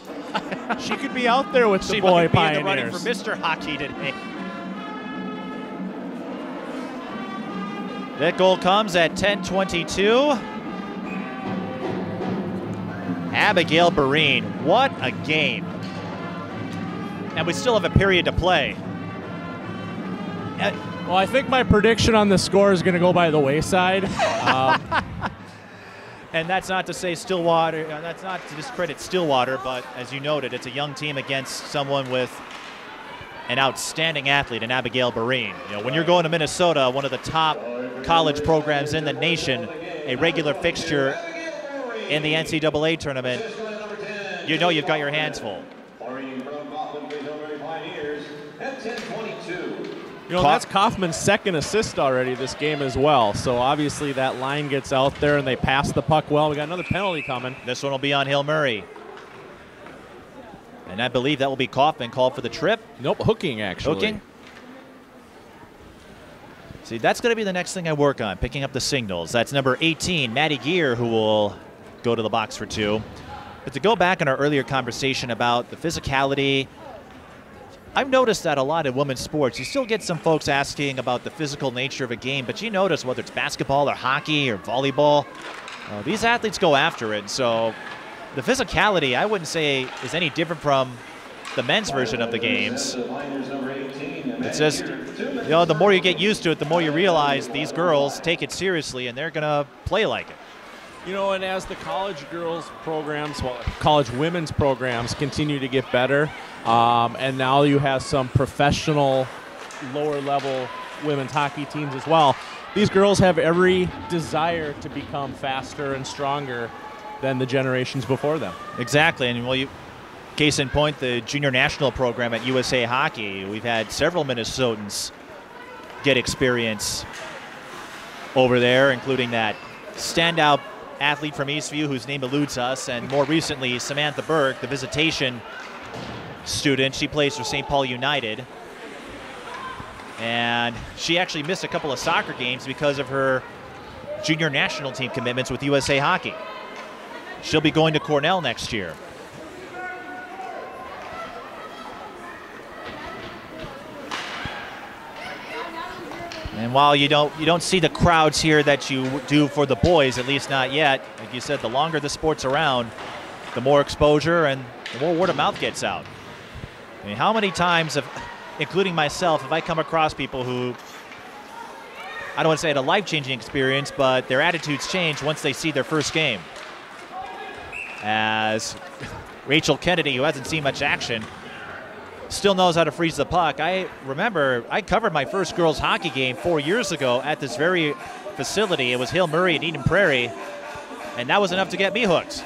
she could be out there with the she boy might be in the Pioneers. running for Mr. Hockey today. That goal comes at 10:22. Abigail Boreen, what a game. And we still have a period to play. Well, I think my prediction on the score is going to go by the wayside. And that's not to say Stillwater, that's not to discredit Stillwater, but as you noted, it's a young team against someone with an outstanding athlete in Abigail Boreen. You know, when you're going to Minnesota, one of the top college programs in the nation, a regular fixture in the NCAA tournament, you know you've got your hands full. You know, that's Kaufman's second assist already this game as well. So obviously that line gets out there and they pass the puck well. We got another penalty coming. This one will be on Hill Murray. And I believe that will be Kaufman called for the trip. Nope, hooking actually. Hooking. See, that's going to be the next thing I work on, picking up the signals. That's number 18, Maddie Gear, who will go to the box for 2. But to go back in our earlier conversation about the physicality, I've noticed that a lot in women's sports, you still get some folks asking about the physical nature of a game, but you notice whether it's basketball or hockey or volleyball, these athletes go after it. So the physicality, I wouldn't say, is any different from the men's version of the games. It's just, you know, the more you get used to it, the more you realize these girls take it seriously and they're going to play like it. You know, and as the college girls programs, well, college women's programs continue to get better, and now you have some professional lower level women's hockey teams as well, these girls have every desire to become faster and stronger than the generations before them. Exactly, and well, case in point, the junior national program at USA Hockey, we've had several Minnesotans get experience over there, including that standout athlete from Eastview whose name eludes us, and more recently Samantha Burke, the visitation student. She plays for St. Paul United, and she actually missed a couple of soccer games because of her junior national team commitments with USA Hockey. She'll be going to Cornell next year. And while you don't see the crowds here that you do for the boys, at least not yet, like you said, the longer the sport's around, the more exposure and the more word of mouth gets out. I mean, how many times, including myself, have I come across people who, I don't want to say had a life-changing experience, but their attitudes change once they see their first game. As Rachel Kennedy, who hasn't seen much action, still knows how to freeze the puck. I remember I covered my first girls hockey game 4 years ago at this very facility. It was Hill Murray and Eden Prairie, and that was enough to get me hooked.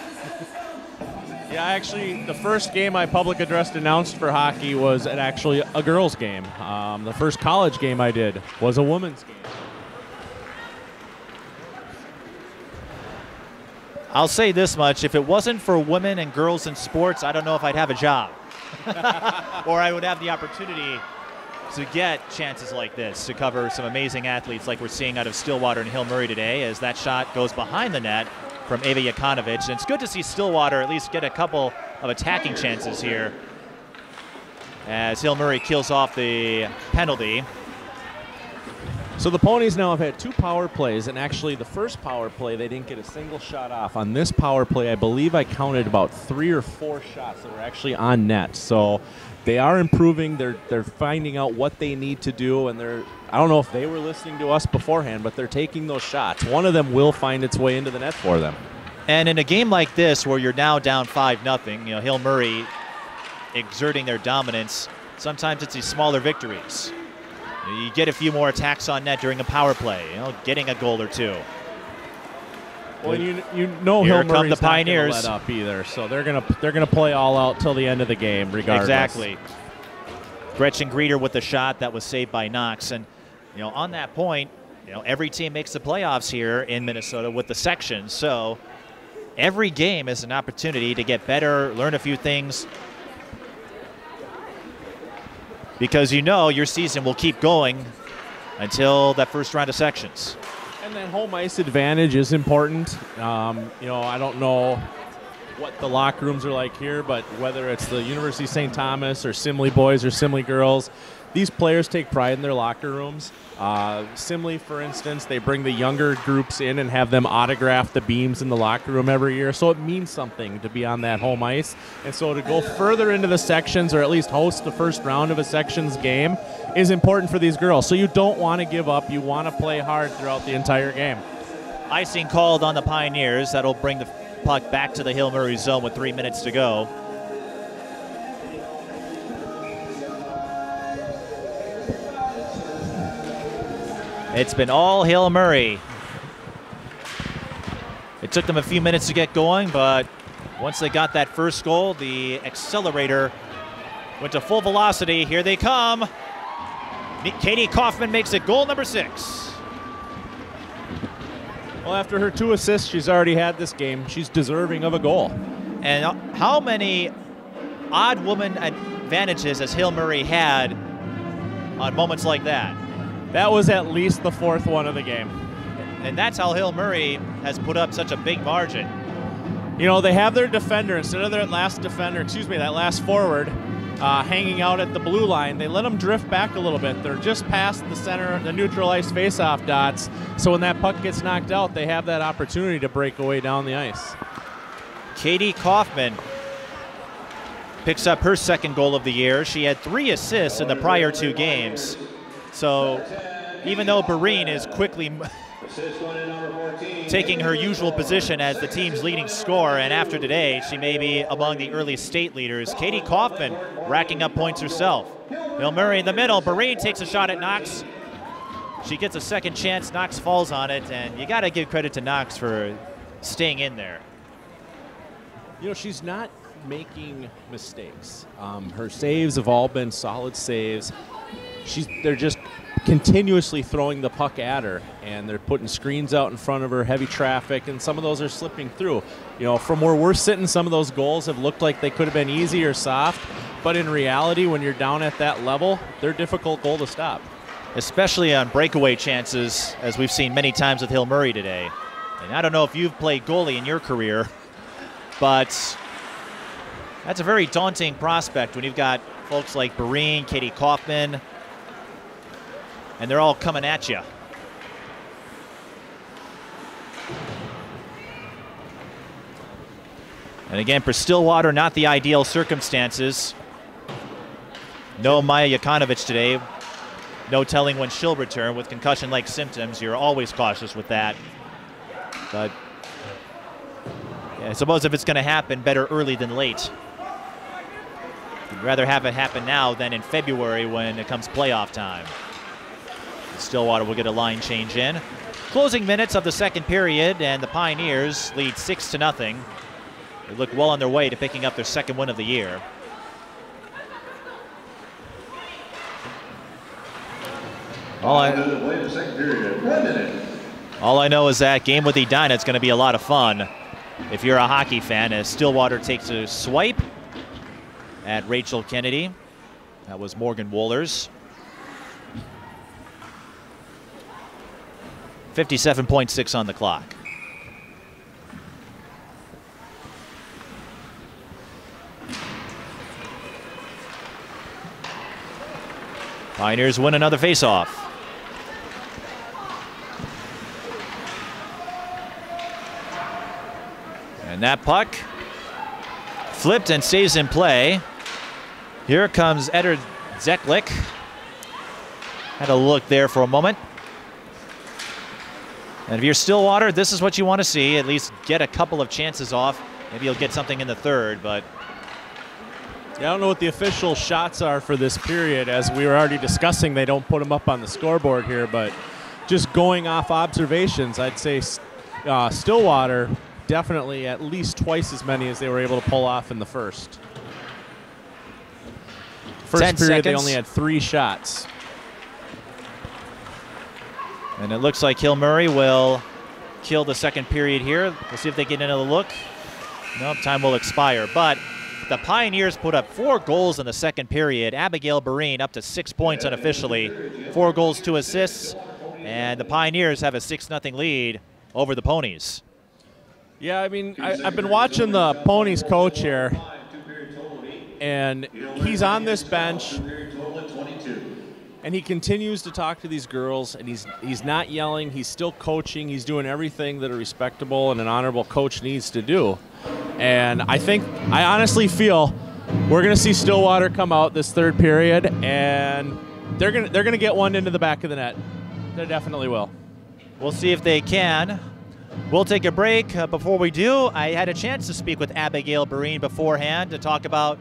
Yeah, actually, the first game I public addressed announced for hockey was actually a girls' game. The first college game I did was a women's game. I'll say this much, if it wasn't for women and girls in sports, I don't know if I'd have a job. Or I would have the opportunity to get chances like this, to cover some amazing athletes like we're seeing out of Stillwater and Hill Murray today, as that shot goes behind the net from Ava Yakonovich. And it's good to see Stillwater at least get a couple of attacking chances here as Hill Murray kills off the penalty. So the Ponies now have had 2 power plays, and actually the first power play they didn't get a single shot off. On this power play, I believe I counted about 3 or 4 shots that were actually on net. So they are improving. They're finding out what they need to do, and I don't know if they were listening to us beforehand, but they're taking those shots. One of them will find its way into the net for them. And in a game like this where you're now down 5-0, Hill Murray exerting their dominance, sometimes it's these smaller victories. You get a few more attacks on net during a power play, getting a goal or 2. Well, you know Here Hill come Murray's the Pioneers. not going to let up either, so they're gonna play all out till the end of the game, regardless. Exactly. Gretchen Greeter with the shot that was saved by Knox, and on that point, every team makes the playoffs here in Minnesota with the sections, so every game is an opportunity to get better, learn a few things, because your season will keep going until that first round of sections. And then home ice advantage is important. I don't know what the locker rooms are like here, but whether it's the University of St. Thomas or Simley boys or Simley girls, these players take pride in their locker rooms. Simley, for instance, they bring the younger groups in and have them autograph the beams in the locker room every year. So it means something to be on that home ice. And so to go further into the sections, or at least host the first round of a sections game, is important for these girls. So you don't want to give up. You want to play hard throughout the entire game. Icing called on the Pioneers. That'll bring the puck back to the Hill Murray zone with 3 minutes to go. It's been all Hill Murray. It took them a few minutes to get going, but once they got that first goal, the accelerator went to full velocity. Here they come. Katie Kaufman makes it goal number 6. Well, after her 2 assists she's already had this game, she's deserving of a goal. And how many odd woman advantages has Hill Murray had on moments like that? That was at least the 4th one of the game. And that's how Hill Murray has put up such a big margin. They have their defender, instead of that last forward, hanging out at the blue line. They let them drift back a little bit. They're just past the center, the neutral ice face-off dots. So when that puck gets knocked out, they have that opportunity to break away down the ice. Katie Kaufman picks up her 2nd goal of the year. She had 3 assists in the prior 2 games. So even though Boreen is quickly taking her usual position as the team's leading scorer, and after today, she may be among the early state leaders, Katie Kaufman racking up points herself. Hill Murray in the middle. Boreen takes a shot at Knox. She gets a second chance. Knox falls on it, and you got to give credit to Knox for staying in there. She's not making mistakes. Her saves have all been solid saves. They're just continuously throwing the puck at her, and they're putting screens out in front of her, heavy traffic, and some of those are slipping through. From where we're sitting, some of those goals have looked like they could have been easy or soft, but in reality, when you're down at that level, they're a difficult goal to stop. Especially on breakaway chances, as we've seen many times with Hill Murray today. And I don't know if you've played goalie in your career, but that's a very daunting prospect when you've got folks like Boreen, Katie Kaufman, and they're all coming at you. And again, for Stillwater, not the ideal circumstances. No Maya Yakonovich today. No telling when she'll return. With concussion-like symptoms, you're always cautious with that. But yeah, I suppose if it's going to happen, better early than late. You'd rather have it happen now than in February when it comes playoff time. Stillwater will get a line change in. Closing minutes of the 2nd period, and the Pioneers lead 6-0. They look well on their way to picking up their 2nd win of the year. All I know is that game with Edina is going to be a lot of fun if you're a hockey fan, as Stillwater takes a swipe at Rachel Kennedy. That was Morgan Wohlers. 57.6 on the clock. Pioneers win another faceoff. And that puck flipped and stays in play. Here comes Eder Zeklik. Had a look there for a moment. And if you're Stillwater, this is what you want to see. At least get a couple of chances off. Maybe you'll get something in the third, but... Yeah, I don't know what the official shots are for this period. As we were already discussing, they don't put them up on the scoreboard here, but just going off observations, I'd say Stillwater definitely at least twice as many as they were able to pull off in the first. First period, seconds. They only had 3 shots. And it looks like Hill Murray will kill the second period here. We'll see if they get another look. Nope, time will expire. But the Pioneers put up 4 goals in the second period. Abigail Boreen up to 6 points unofficially. 4 goals, 2 assists. And the Pioneers have a 6-0 lead over the Ponies. Yeah, I mean, I've been watching the Ponies coach here, and he's on this bench, and he continues to talk to these girls, and he's not yelling. He's still coaching. He's doing everything that a respectable and an honorable coach needs to do. And I honestly feel we're going to see Stillwater come out this third period, and they're going to get one into the back of the net. They definitely will. We'll see if they can. We'll take a break. Before we do, I had a chance to speak with Abigail Boreen beforehand to talk about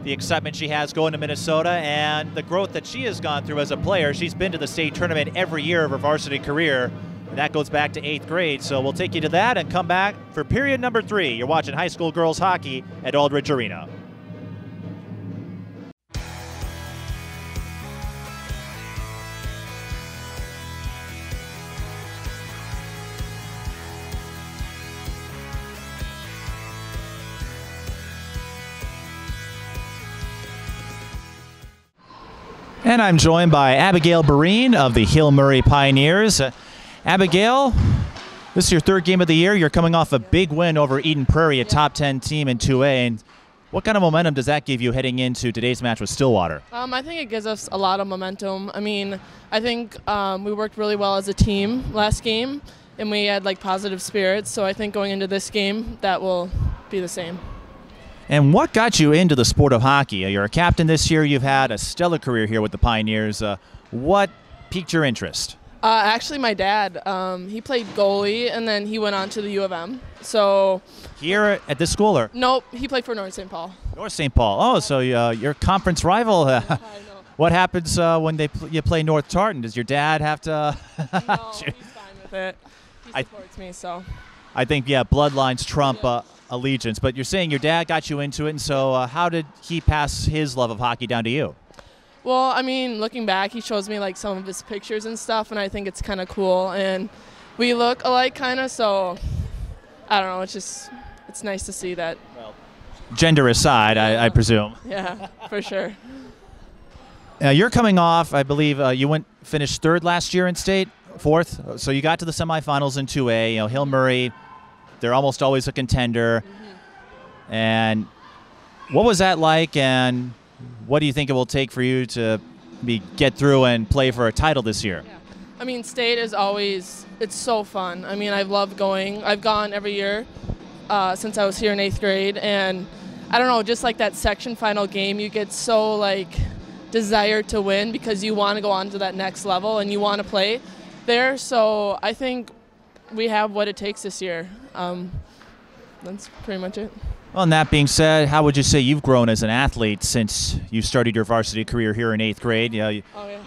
the excitement she has going to Minnesota and the growth that she has gone through as a player. She's been to the state tournament every year of her varsity career, and that goes back to 8th grade. So we'll take you to that and come back for period number 3. You're watching high school girls hockey at Aldridge Arena. And I'm joined by Abigail Boreen of the Hill Murray Pioneers. Abigail, this is your 3rd game of the year. You're coming off a big win over Eden Prairie, a top 10 team in 2A. And what kind of momentum does that give you heading into today's match with Stillwater? I think it gives us a lot of momentum. I mean, I think we worked really well as a team last game, and we had positive spirits. So I think going into this game, that will be the same. And what got you into the sport of hockey? You're a captain this year. You've had a stellar career here with the Pioneers. What piqued your interest? Actually, my dad, he played goalie, and then he went on to the U of M. So here at this school? Or? Nope, he played for North St. Paul. North St. Paul. Oh, so your conference rival. I know. What happens when you play North Tartan? Does your dad have to? No, he's fine with it. He supports me, so. I think, bloodlines trump allegiance. But you're saying your dad got you into it, and so how did he pass his love of hockey down to you? Well, I mean, looking back, he shows me some of his pictures and stuff, and I think it's kind of cool. And we look alike, kind of, so I don't know. It's nice to see that. Well, gender aside, I presume. Yeah, for sure. You're coming off, I believe, you finished 3rd last year in state, 4th. So you got to the semifinals in 2A. Hill Murray, they're almost always a contender. Mm-hmm. And what was that like, and what do you think it will take for you to get through and play for a title this year? Yeah. I mean, state is always, it's so fun. I mean, I've loved going. I've gone every year since I was here in 8th grade. And I don't know, just that section final game, you get so desire to win because you want to go on to that next level and you want to play there. So I think we have what it takes this year. That's pretty much it. Well, and that being said, how would you say you've grown as an athlete since you started your varsity career here in 8th grade? Oh, yeah.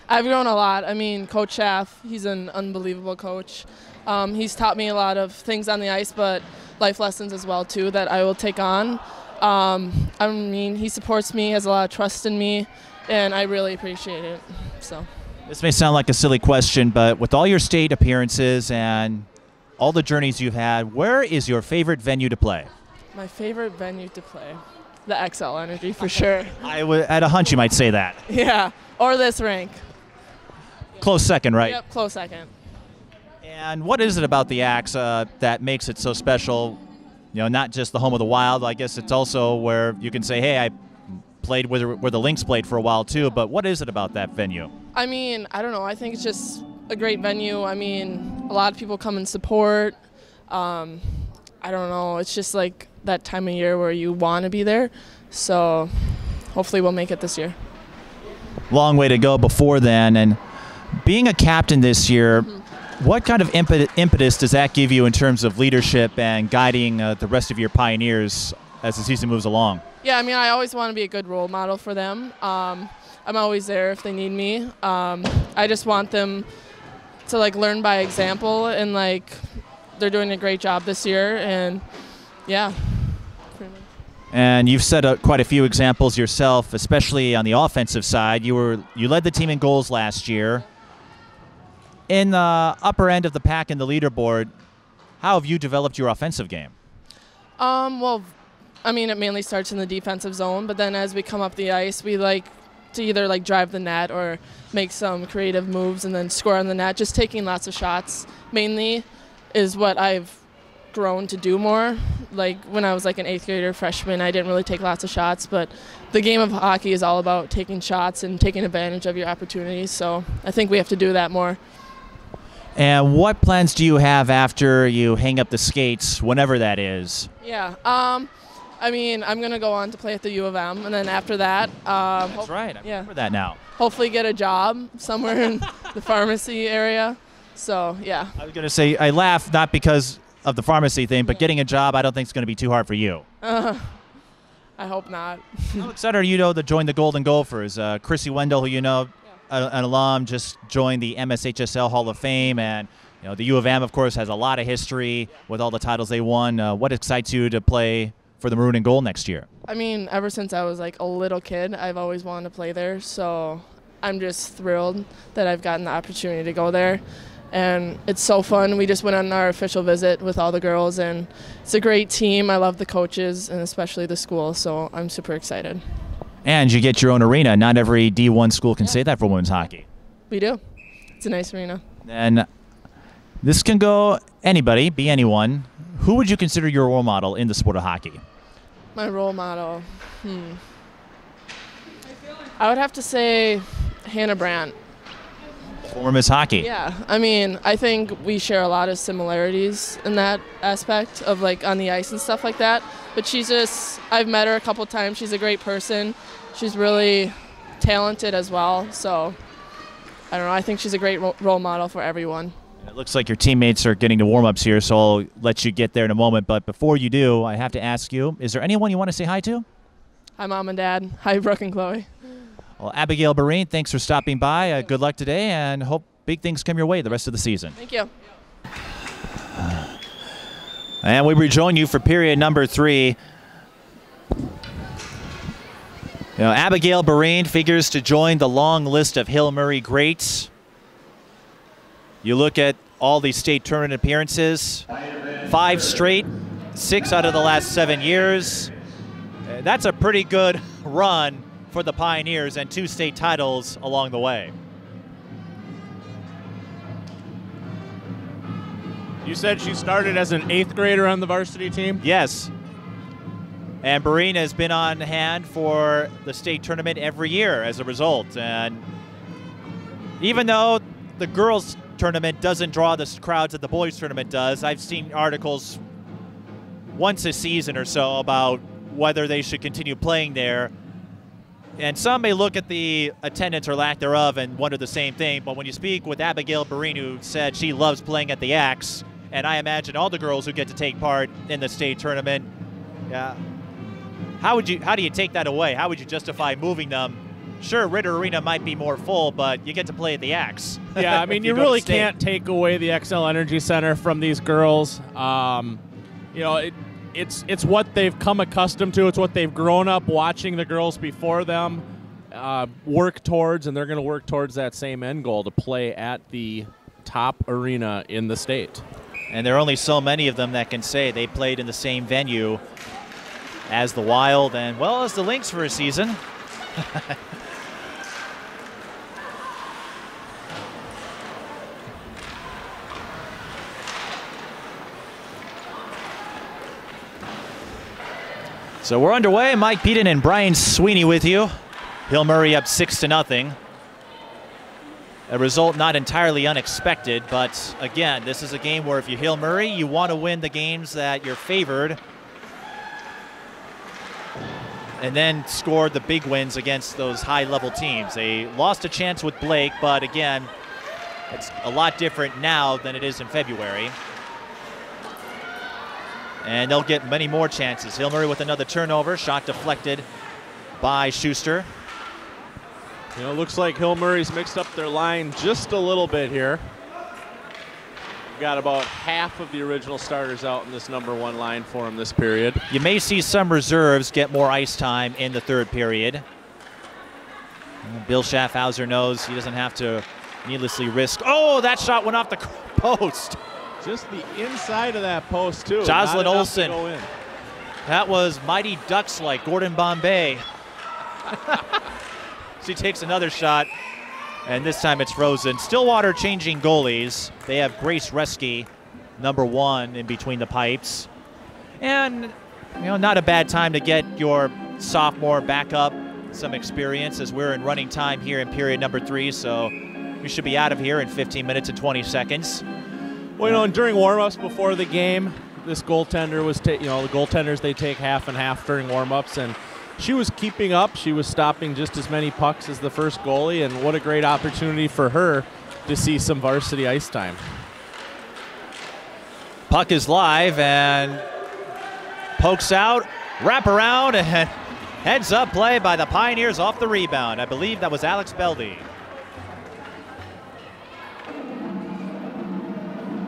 I've grown a lot. I mean, Coach Schaff, he's an unbelievable coach. He's taught me a lot of things on the ice, but life lessons as well, too, that I will take on. I mean, he supports me, has a lot of trust in me, and I really appreciate it. So. This may sound like a silly question, but with all your state appearances and all the journeys you've had, where is your favorite venue to play? My favorite venue to play? The XL Energy, for sure. At a hunch, you might say that. Yeah, or this rink. Close second, right? Yep, close second. And what is it about the Axe that makes it so special? Not just the home of the Wild. I guess it's also where you can say, hey, I played where the Lynx played for a while too, but what is it about that venue? I mean, I don't know. I think it's just a great venue. I mean, a lot of people come and support. I don't know. It's just like that time of year where you want to be there. So hopefully we'll make it this year. Long way to go before then. And being a captain this year, what kind of impetus does that give you in terms of leadership and guiding the rest of your Pioneers as the season moves along? Yeah, I mean, I always want to be a good role model for them. I'm always there if they need me. I just want them to like learn by example, and like they're doing a great job this year, and yeah. And you've set quite a few examples yourself, especially on the offensive side. You led the team in goals last year. In the upper end of the pack in the leaderboard, how have you developed your offensive game? Well, I mean, it mainly starts in the defensive zone, but then as we come up the ice, we like to either like drive the net or make some creative moves and then score on the net. Just taking lots of shots mainly is what I've grown to do more. Like when I was like an 8th grader, freshman, I didn't really take lots of shots, but the game of hockey is all about taking shots and taking advantage of your opportunities. So I think we have to do that more. And what plans do you have after you hang up the skates, whenever that is? Yeah. I mean, I'm going to go on to play at the U of M, and then after that, That's right. I remember that now. hopefully get a job somewhere in the pharmacy area. So, yeah. I was going to say, I laugh not because of the pharmacy thing, but getting a job I don't think is going to be too hard for you. I hope not. How excited are you to join the Golden Gophers? Chrissy Wendell, who you know, an alum, just joined the MSHSL Hall of Fame, and you know the U of M, of course, has a lot of history with all the titles they won. What excites you to play for the Maroon and Gold next year? I mean, ever since I was like a little kid, I've always wanted to play there, so I'm just thrilled that I've gotten the opportunity to go there. And it's so fun. We just went on our official visit with all the girls, and it's a great team. I love the coaches and especially the school, so I'm super excited. And you get your own arena. Not every D1 school can say that for women's hockey. We do. It's a nice arena. And this can go anybody, be anyone. Who would you consider your role model in the sport of hockey? My role model? I would have to say Hannah Brandt. Former Miss Hockey. Yeah, I mean, I think we share a lot of similarities in that aspect of like on the ice and stuff like that. But she's just, I've met her a couple times. She's a great person. She's really talented as well. So, I don't know, I think she's a great role model for everyone. It looks like your teammates are getting to warm-ups here, so I'll let you get there in a moment. But before you do, I have to ask you, is there anyone you want to say hi to? Hi, Mom and Dad. Hi, Brooke and Chloe. Well, Abigail Boreen, thanks for stopping by. Good luck today, and hope big things come your way the rest of the season. Thank you. And we rejoin you for period number 3. Abigail Boreen figures to join the long list of Hill Murray greats. You look at all these state tournament appearances, 5 straight, 6 out of the last 7 years. That's a pretty good run for the Pioneers, and 2 state titles along the way. You said she started as an 8th grader on the varsity team? Yes. And Boreen has been on hand for the state tournament every year as a result. And even though the girls' tournament doesn't draw the crowds that the boys' tournament does, I've seen articles once a season or so about whether they should continue playing there. And some may look at the attendance or lack thereof and wonder the same thing. But when you speak with Abigail Boreen, who said she loves playing at the Axe, and I imagine all the girls who get to take part in the state tournament, yeah, how do you take that away? How would you justify moving them? Sure, Ritter Arena might be more full, but you get to play at the Axe. Yeah, I mean, you really can't take away the XL Energy Center from these girls. It's what they've come accustomed to. It's what they've grown up watching the girls before them work towards, and they're going to work towards that same end goal to play at the top arena in the state. And there are only so many of them that can say they played in the same venue as the Wild and, well, as the Lynx for a season. So we're underway. Mike Peden and Brian Sweeney with you. Hill Murray up 6-0. A result not entirely unexpected, but again, this is a game where if you're Hill Murray, you want to win the games that you're favored and then score the big wins against those high-level teams. They lost a chance with Blake, but again, it's a lot different now than it is in February. And they'll get many more chances. Hill Murray with another turnover, shot deflected by Schuster. You know, it looks like Hill Murray's mixed up their line just a little bit here. We've got about half of the original starters out in this #1 line for him this period. You may see some reserves get more ice time in the third period. Bill Schaffhauser knows he doesn't have to needlessly risk. Oh, that shot went off the post. Just the inside of that post, too. Jocelyn Olsen. That was Mighty Ducks-like, Gordon Bombay. She takes another shot, and this time it's frozen. Stillwater changing goalies. They have Grace Reske, #1, in between the pipes. And, you know, not a bad time to get your sophomore back up some experience as we're in running time here in period #3, so we should be out of here in 15 minutes and 20 seconds. Well, you know, and during warm-ups before the game, this goaltender was, the goaltenders, they take half and half during warm-ups, and she was keeping up. She was stopping just as many pucks as the first goalie, and what a great opportunity for her to see some varsity ice time. Puck is live and pokes out, wrap around, and heads-up play by the Pioneers off the rebound. I believe that was Alex Beldy.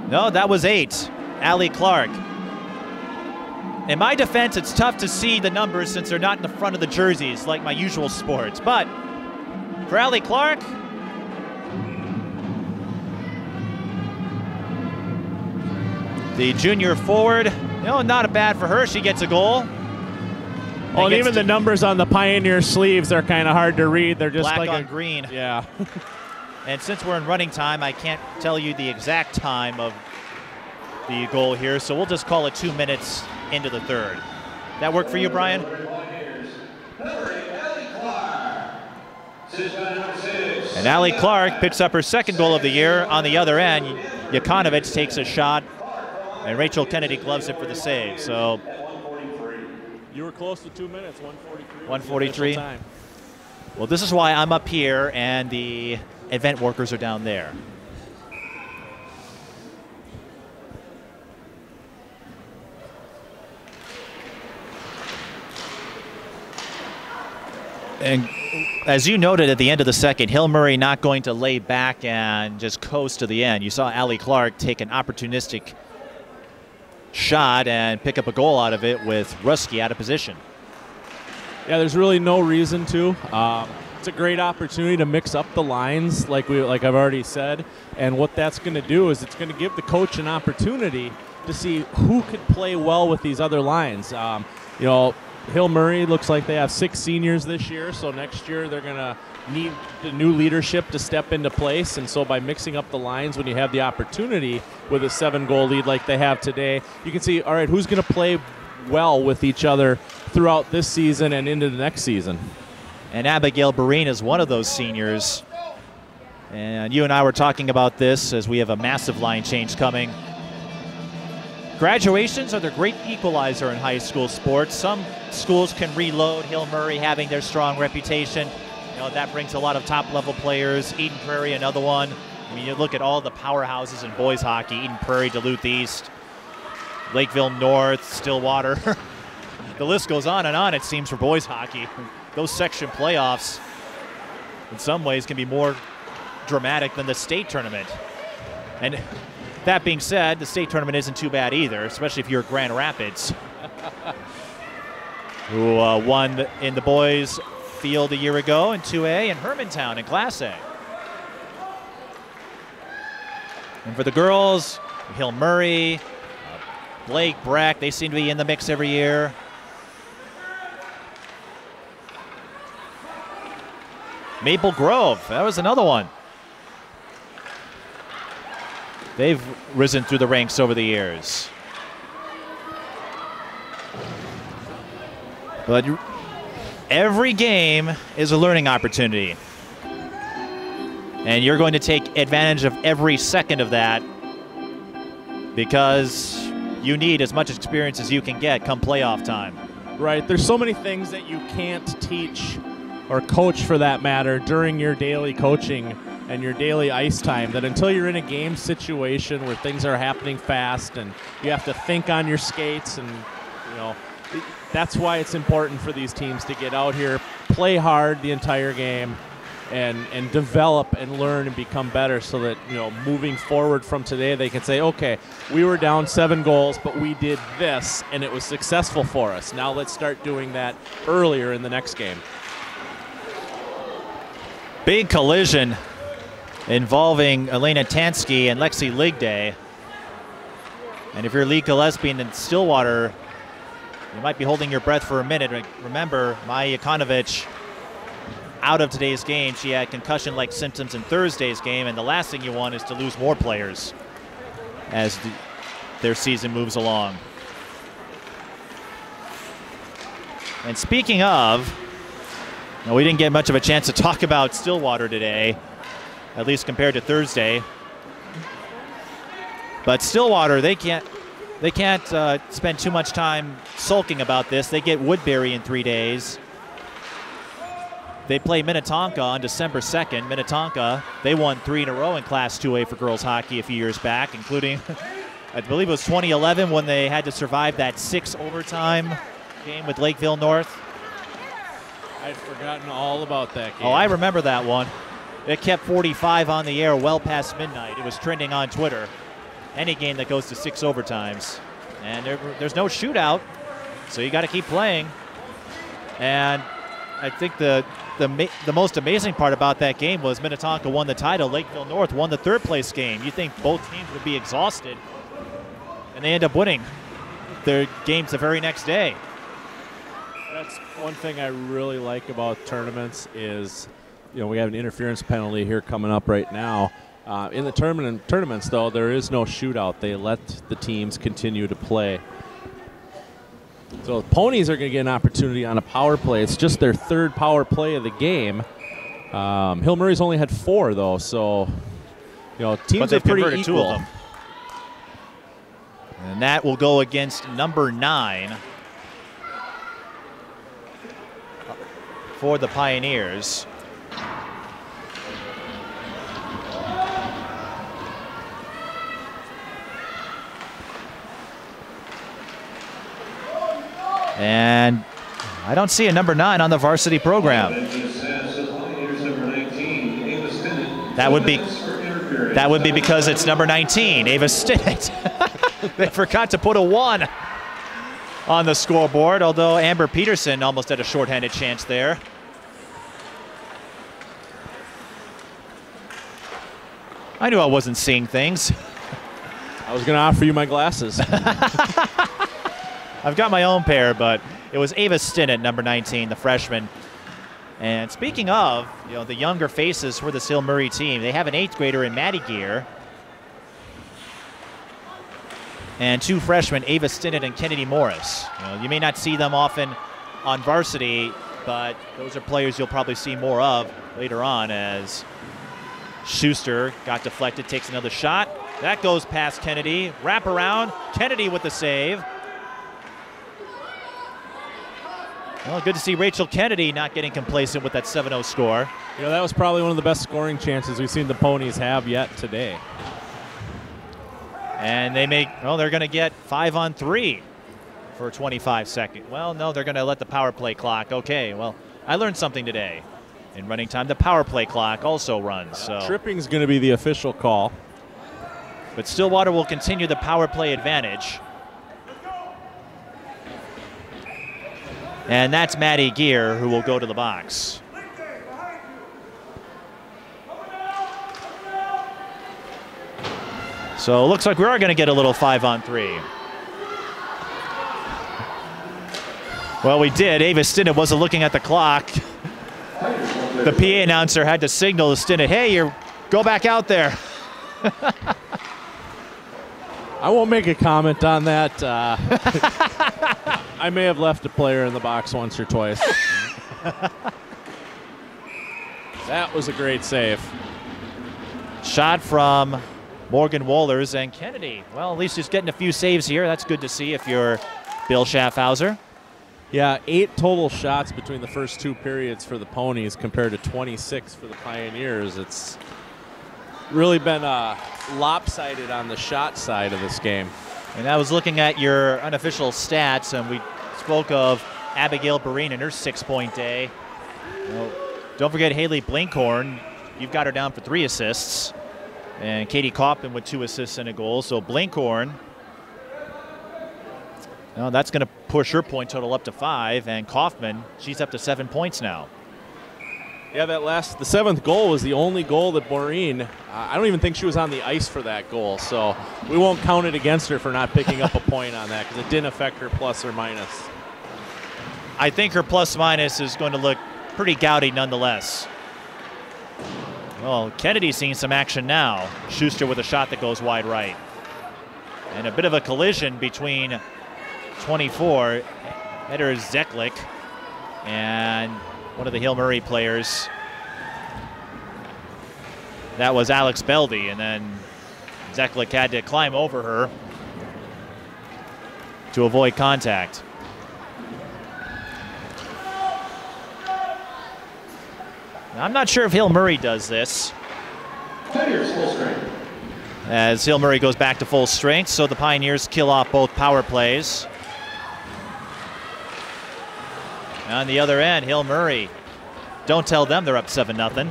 No, that was 8. Allie Clark. In my defense, it's tough to see the numbers since they're not in the front of the jerseys like my usual sports. But for Allie Clark, the junior forward, not bad for her. She gets a goal. Well, and even the numbers on the Pioneer sleeves are kind of hard to read. They're just black like on green. Yeah. And since we're in running time, I can't tell you the exact time of the goal here, so we'll just call it 2 minutes into the third. That work for you, Brian? And Allie Clark picks up her second goal of the year. On the other end, Jokanovic takes a shot, and Rachel Kennedy gloves it for the save. So you were close to 2 minutes, 1:43. 1:43. Well, this is why I'm up here and the event workers are down there. And as you noted at the end of the second, Hill Murray not going to lay back and just coast to the end. You saw Allie Clark take an opportunistic shot and pick up a goal out of it with Ruski out of position. Yeah, there's really no reason to. It's a great opportunity to mix up the lines, like I've already said. And what that's going to do is it's going to give the coach an opportunity to see who could play well with these other lines. Hill Murray looks like they have 6 seniors this year, so next year they're going to need the new leadership to step into place. And so by mixing up the lines when you have the opportunity with a 7-goal lead like they have today, you can see, all right, who's going to play well with each other throughout this season and into the next season. And Abigail Boreen is one of those seniors. And you and I were talking about this as we have a massive line change coming. Graduations are the great equalizer in high school sports. Some schools can reload. Hill Murray having their strong reputation. That brings a lot of top-level players. Eden Prairie, another one. I mean, you look at all the powerhouses in boys hockey. Eden Prairie, Duluth East, Lakeville North, Stillwater. The list goes on, it seems, for boys hockey. Those section playoffs, in some ways, can be more dramatic than the state tournament. And that being said, the state tournament isn't too bad either, especially if you're Grand Rapids, who won in the boys field a year ago in 2A, and Hermantown in Class A. And for the girls, Hill Murray, Blake, Breck, they seem to be in the mix every year. Maple Grove, that was another one. They've risen through the ranks over the years. But every game is a learning opportunity. And you're going to take advantage of every second of that because you need as much experience as you can get come playoff time. Right. There's so many things that you can't teach or coach, for that matter, during your daily coaching and your daily ice time, that until you're in a game situation where things are happening fast and you have to think on your skates, and that's why it's important for these teams to get out here, play hard the entire game, and develop and learn and become better, so that moving forward from today they can say, okay, we were down 7 goals, but we did this and it was successful for us. Now let's start doing that earlier in the next game. Big collision involving Elena Tansky and Lexi Ligday. And if you're Lee Gillespie in Stillwater, you might be holding your breath for a minute. Remember, Maya Ikonovich out of today's game. She had concussion-like symptoms in Thursday's game, and the last thing you want is to lose more players as their season moves along. And speaking of, we didn't get much of a chance to talk about Stillwater today, at least compared to Thursday. But Stillwater, they can't spend too much time sulking about this. They get Woodbury in 3 days. They play Minnetonka on December 2nd. Minnetonka, they won 3 in a row in Class 2A for girls hockey a few years back, including, I believe it was 2011 when they had to survive that 6 overtime game with Lakeville North. I'd forgotten all about that game. Oh, I remember that one. It kept 45 on the air well past midnight. It was trending on Twitter. Any game that goes to 6 overtimes. And there's no shootout, so you got to keep playing. And I think the most amazing part about that game was Minnetonka won the title. Lakeville North won the 3rd place game. You think both teams would be exhausted, and they end up winning their games the very next day. That's one thing I really like about tournaments is, we have an interference penalty here coming up right now. In the tournaments, though, there is no shootout. They let the teams continue to play. So the Ponies are going to get an opportunity on a power play. It's just their 3rd power play of the game. Hill Murray's only had 4, though, so teams are pretty equal. 2 of them. And that will go against number 9 for the Pioneers. And I don't see a number 9 on the varsity program. That would be because it's number 19, Ava Stinnett. They forgot to put a 1 on the scoreboard, although Amber Peterson almost had a shorthanded chance there. I knew I wasn't seeing things. I was going to offer you my glasses. I've got my own pair, but it was Ava Stinnett, number 19, the freshman. And speaking of, the younger faces for the Hill Murray team, they have an 8th grader in Maddie Gear, and 2 freshmen, Ava Stinnett and Kennedy Morris. You may not see them often on varsity, but those are players you'll probably see more of later on, as Schuster got deflected, takes another shot. That goes past Kennedy. Wrap around. Kennedy with the save. Well, good to see Rachel Kennedy not getting complacent with that 7-0 score. That was probably one of the best scoring chances we've seen the Ponies have yet today. And they're going to get 5-on-3 for 25 seconds. Well, no, they're going to let the power play clock. Okay, well, I learned something today. In running time, the power play clock also runs. So tripping's going to be the official call. But Stillwater will continue the power play advantage. And that's Maddie Gear, who will go to the box. So it looks like we are going to get a little 5-on-3. Well, we did. Ava Stinnett wasn't looking at the clock. The PA announcer had to signal to Stinnett, hey, go back out there. I won't make a comment on that. I may have left a player in the box once or twice. That was a great save. Shot from Morgan Wohlers and Kennedy. Well, at least he's getting a few saves here. That's good to see if you're Bill Schaffhauser. Yeah, 8 total shots between the first 2 periods for the Ponies compared to 26 for the Pioneers. It's really been lopsided on the shot side of this game. And I was looking at your unofficial stats, and we spoke of Abigail Boreen and her 6-point day. Well, don't forget Haley Blinkhorn. You've got her down for 3 assists. And Katie Kaufman with 2 assists and a goal. So Blinkhorn, well, that's going to push her point total up to 5. And Kaufman, she's up to 7 points now. Yeah, the 7th goal was the only goal that Boreen, I don't even think she was on the ice for that goal. So we won't count it against her for not picking up a point on that because it didn't affect her plus or minus. I think her plus minus is going to look pretty gaudy nonetheless. Well, Kennedy's seeing some action now. Schuster with a shot that goes wide right. And a bit of a collision between 24, Eder Zeklik, and one of the Hill Murray players. That was Alex Beldy, and then Zeklik had to climb over her to avoid contact. Now, I'm not sure if Hill Murray does this. Pioneers full strength. As Hill Murray goes back to full strength, so the Pioneers kill off both power plays. On the other end, Hill Murray. Don't tell them they're up 7-0.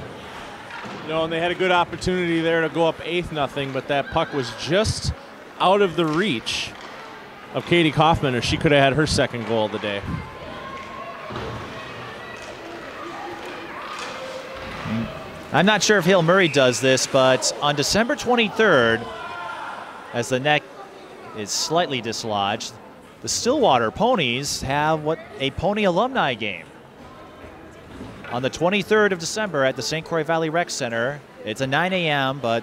No, and they had a good opportunity there to go up 8-0, but that puck was just out of the reach of Katie Kaufman, or she could have had her 2nd goal of the day. I'm not sure if Hill Murray does this, but on December 23rd, as the neck is slightly dislodged, the Stillwater Ponies have a Pony alumni game. On the 23rd of December at the St. Croix Valley Rec Center. It's a 9 a.m., but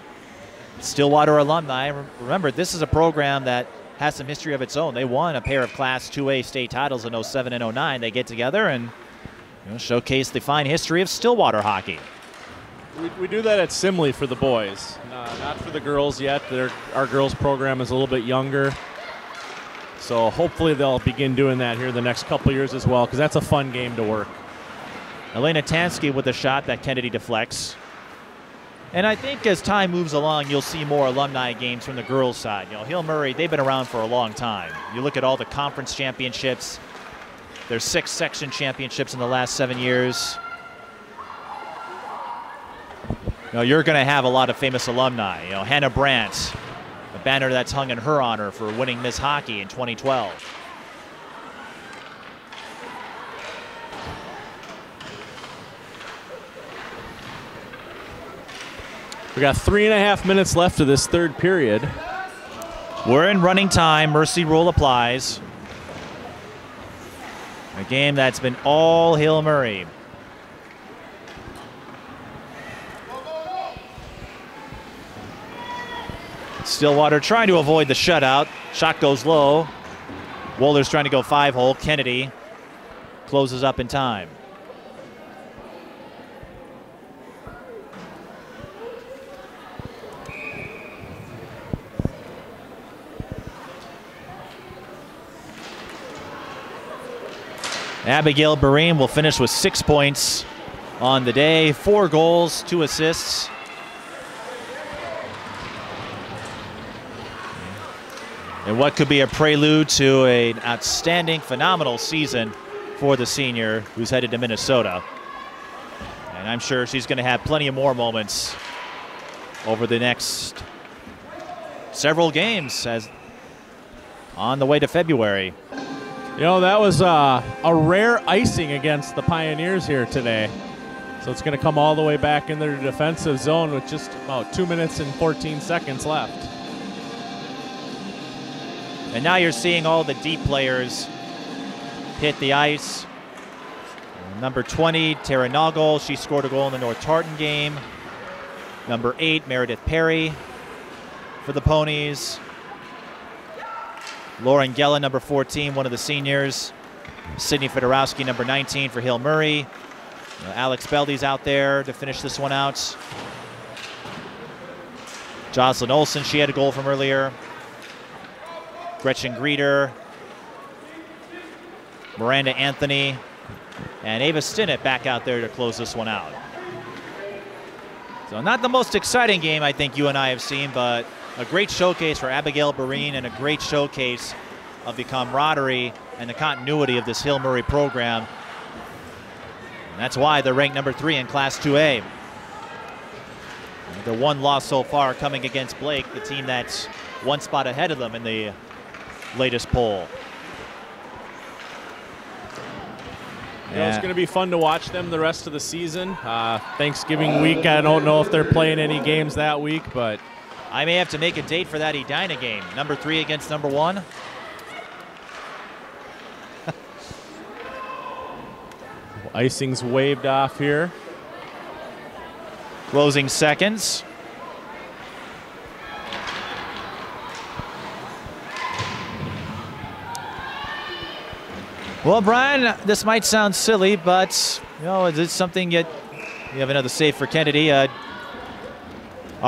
Stillwater alumni. Remember, this is a program that has some history of its own. They won a pair of Class 2A state titles in 07 and 09. They get together and showcase the fine history of Stillwater hockey. We do that at Simley for the boys, not for the girls yet. Our girls program is a little bit younger. So hopefully they'll begin doing that here the next couple years as well, because that's a fun game to work. Elena Tansky with a shot that Kennedy deflects. And I think as time moves along, you'll see more alumni games from the girls' side. Hill Murray, they've been around for a long time. You look at all the conference championships. There's 6 section championships in the last 7 years. You're going to have a lot of famous alumni. Hannah Brandt, a banner that's hung in her honor for winning Miss Hockey in 2012. We got 3.5 minutes left of this 3rd period. We're in running time. Mercy rule applies. A game that's been all Hill Murray. Stillwater trying to avoid the shutout. Shot goes low. Wohlers trying to go 5-hole. Kennedy closes up in time. Abigail Boreen will finish with 6 points on the day. 4 goals, 2 assists. And what could be a prelude to an outstanding, phenomenal season for the senior who's headed to Minnesota. And I'm sure she's going to have plenty of more moments over the next several games as on the way to February. That was a rare icing against the Pioneers here today. So it's going to come all the way back in their defensive zone with just about 2 minutes and 14 seconds left. And now you're seeing all the deep players hit the ice. Number 20, Tara Noggle, she scored a goal in the North Tartan game. Number 8, Meredith Perry for the Ponies. Lauren Gellen, number 14, one of the seniors. Sydney Fedorowski, number 19 for Hill Murray. Alex Beldy's out there to finish this one out. Jocelyn Olsen, she had a goal from earlier. Gretchen Greeter. Miranda Anthony. And Ava Stinnett back out there to close this one out. So not the most exciting game I think you and I have seen, but a great showcase for Abigail Boreen and a great showcase of the camaraderie and the continuity of this Hill Murray program. And that's why they're ranked number 3 in Class 2A. The one loss so far coming against Blake, the team that's one spot ahead of them in the latest poll. You know, it's going to be fun to watch them the rest of the season. Thanksgiving week, I don't know if they're playing any games that week, but I may have to make a date for that Edina game. Number 3 against number 1. Icing's waved off here. Closing seconds. Well, Brian, this might sound silly, but you know, is it something you have another save for Kennedy? Are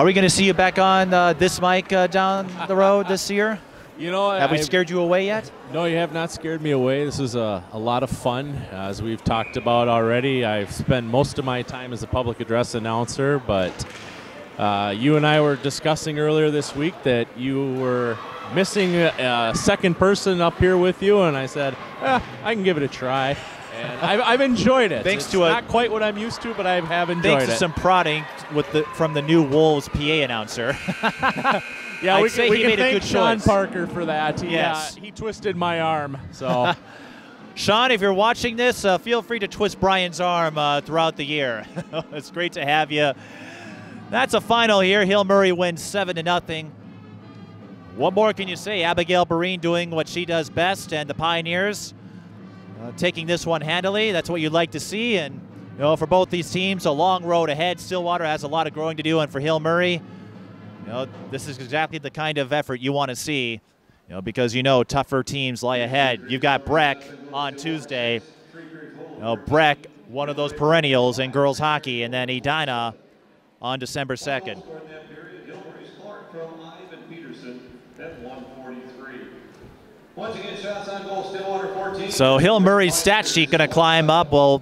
we going to see you back on this mic down the road this year? You know, have we scared you away yet? No, you have not scared me away. This is a lot of fun. As we've talked about already, I've spent most of my time as a public address announcer, but you and I were discussing earlier this week that you were missing a second person up here with you, and I said, I can give it a try. And I've enjoyed it. It's not quite what I'm used to, but I have enjoyed it. Thanks to some prodding from the new Wolves PA announcer. Yeah, we can made thank a good Sean choice. Parker for that. Yes. He twisted my arm. So, Sean, if you're watching this, feel free to twist Brian's arm throughout the year. It's great to have you. That's a final here. Hill Murray wins 7-0. What more can you say? Abigail Boreen doing what she does best, and the Pioneers taking this one handily. That's what you'd like to see. And you know, for both these teams, a long road ahead. Stillwater has a lot of growing to do, and for Hill Murray, you know, this is exactly the kind of effort you want to see. You know, because you know tougher teams lie ahead. You've got Breck on Tuesday. You know, Breck, one of those perennials in girls hockey, and then Edina on December 2nd. So Hill Murray's stat sheet going to climb up. We'll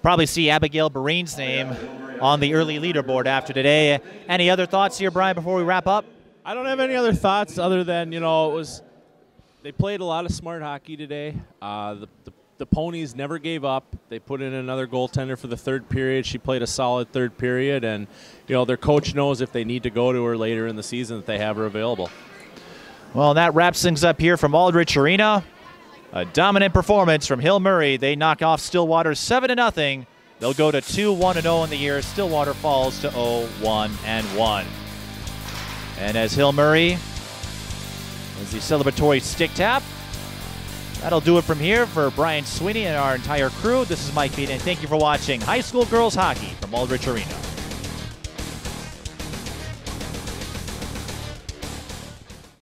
probably see Abigail Boreen's name on the early leaderboard after today. Any other thoughts here, Brian, before we wrap up? I don't have any other thoughts other than, you know, they played a lot of smart hockey today. The Ponies never gave up. They put in another goaltender for the third period. She played a solid third period, and you know, their coach knows if they need to go to her later in the season that they have her available. Well, that wraps things up here from Aldrich Arena. A dominant performance from Hill Murray. They knock off Stillwater 7-0. They'll go to 2-1-0 in the year. Stillwater falls to 0-1-1. And as Hill Murray is the celebratory stick tap, that'll do it from here for Brian Sweeney and our entire crew. This is Mike Peden. Thank you for watching High School Girls Hockey from Aldrich Arena.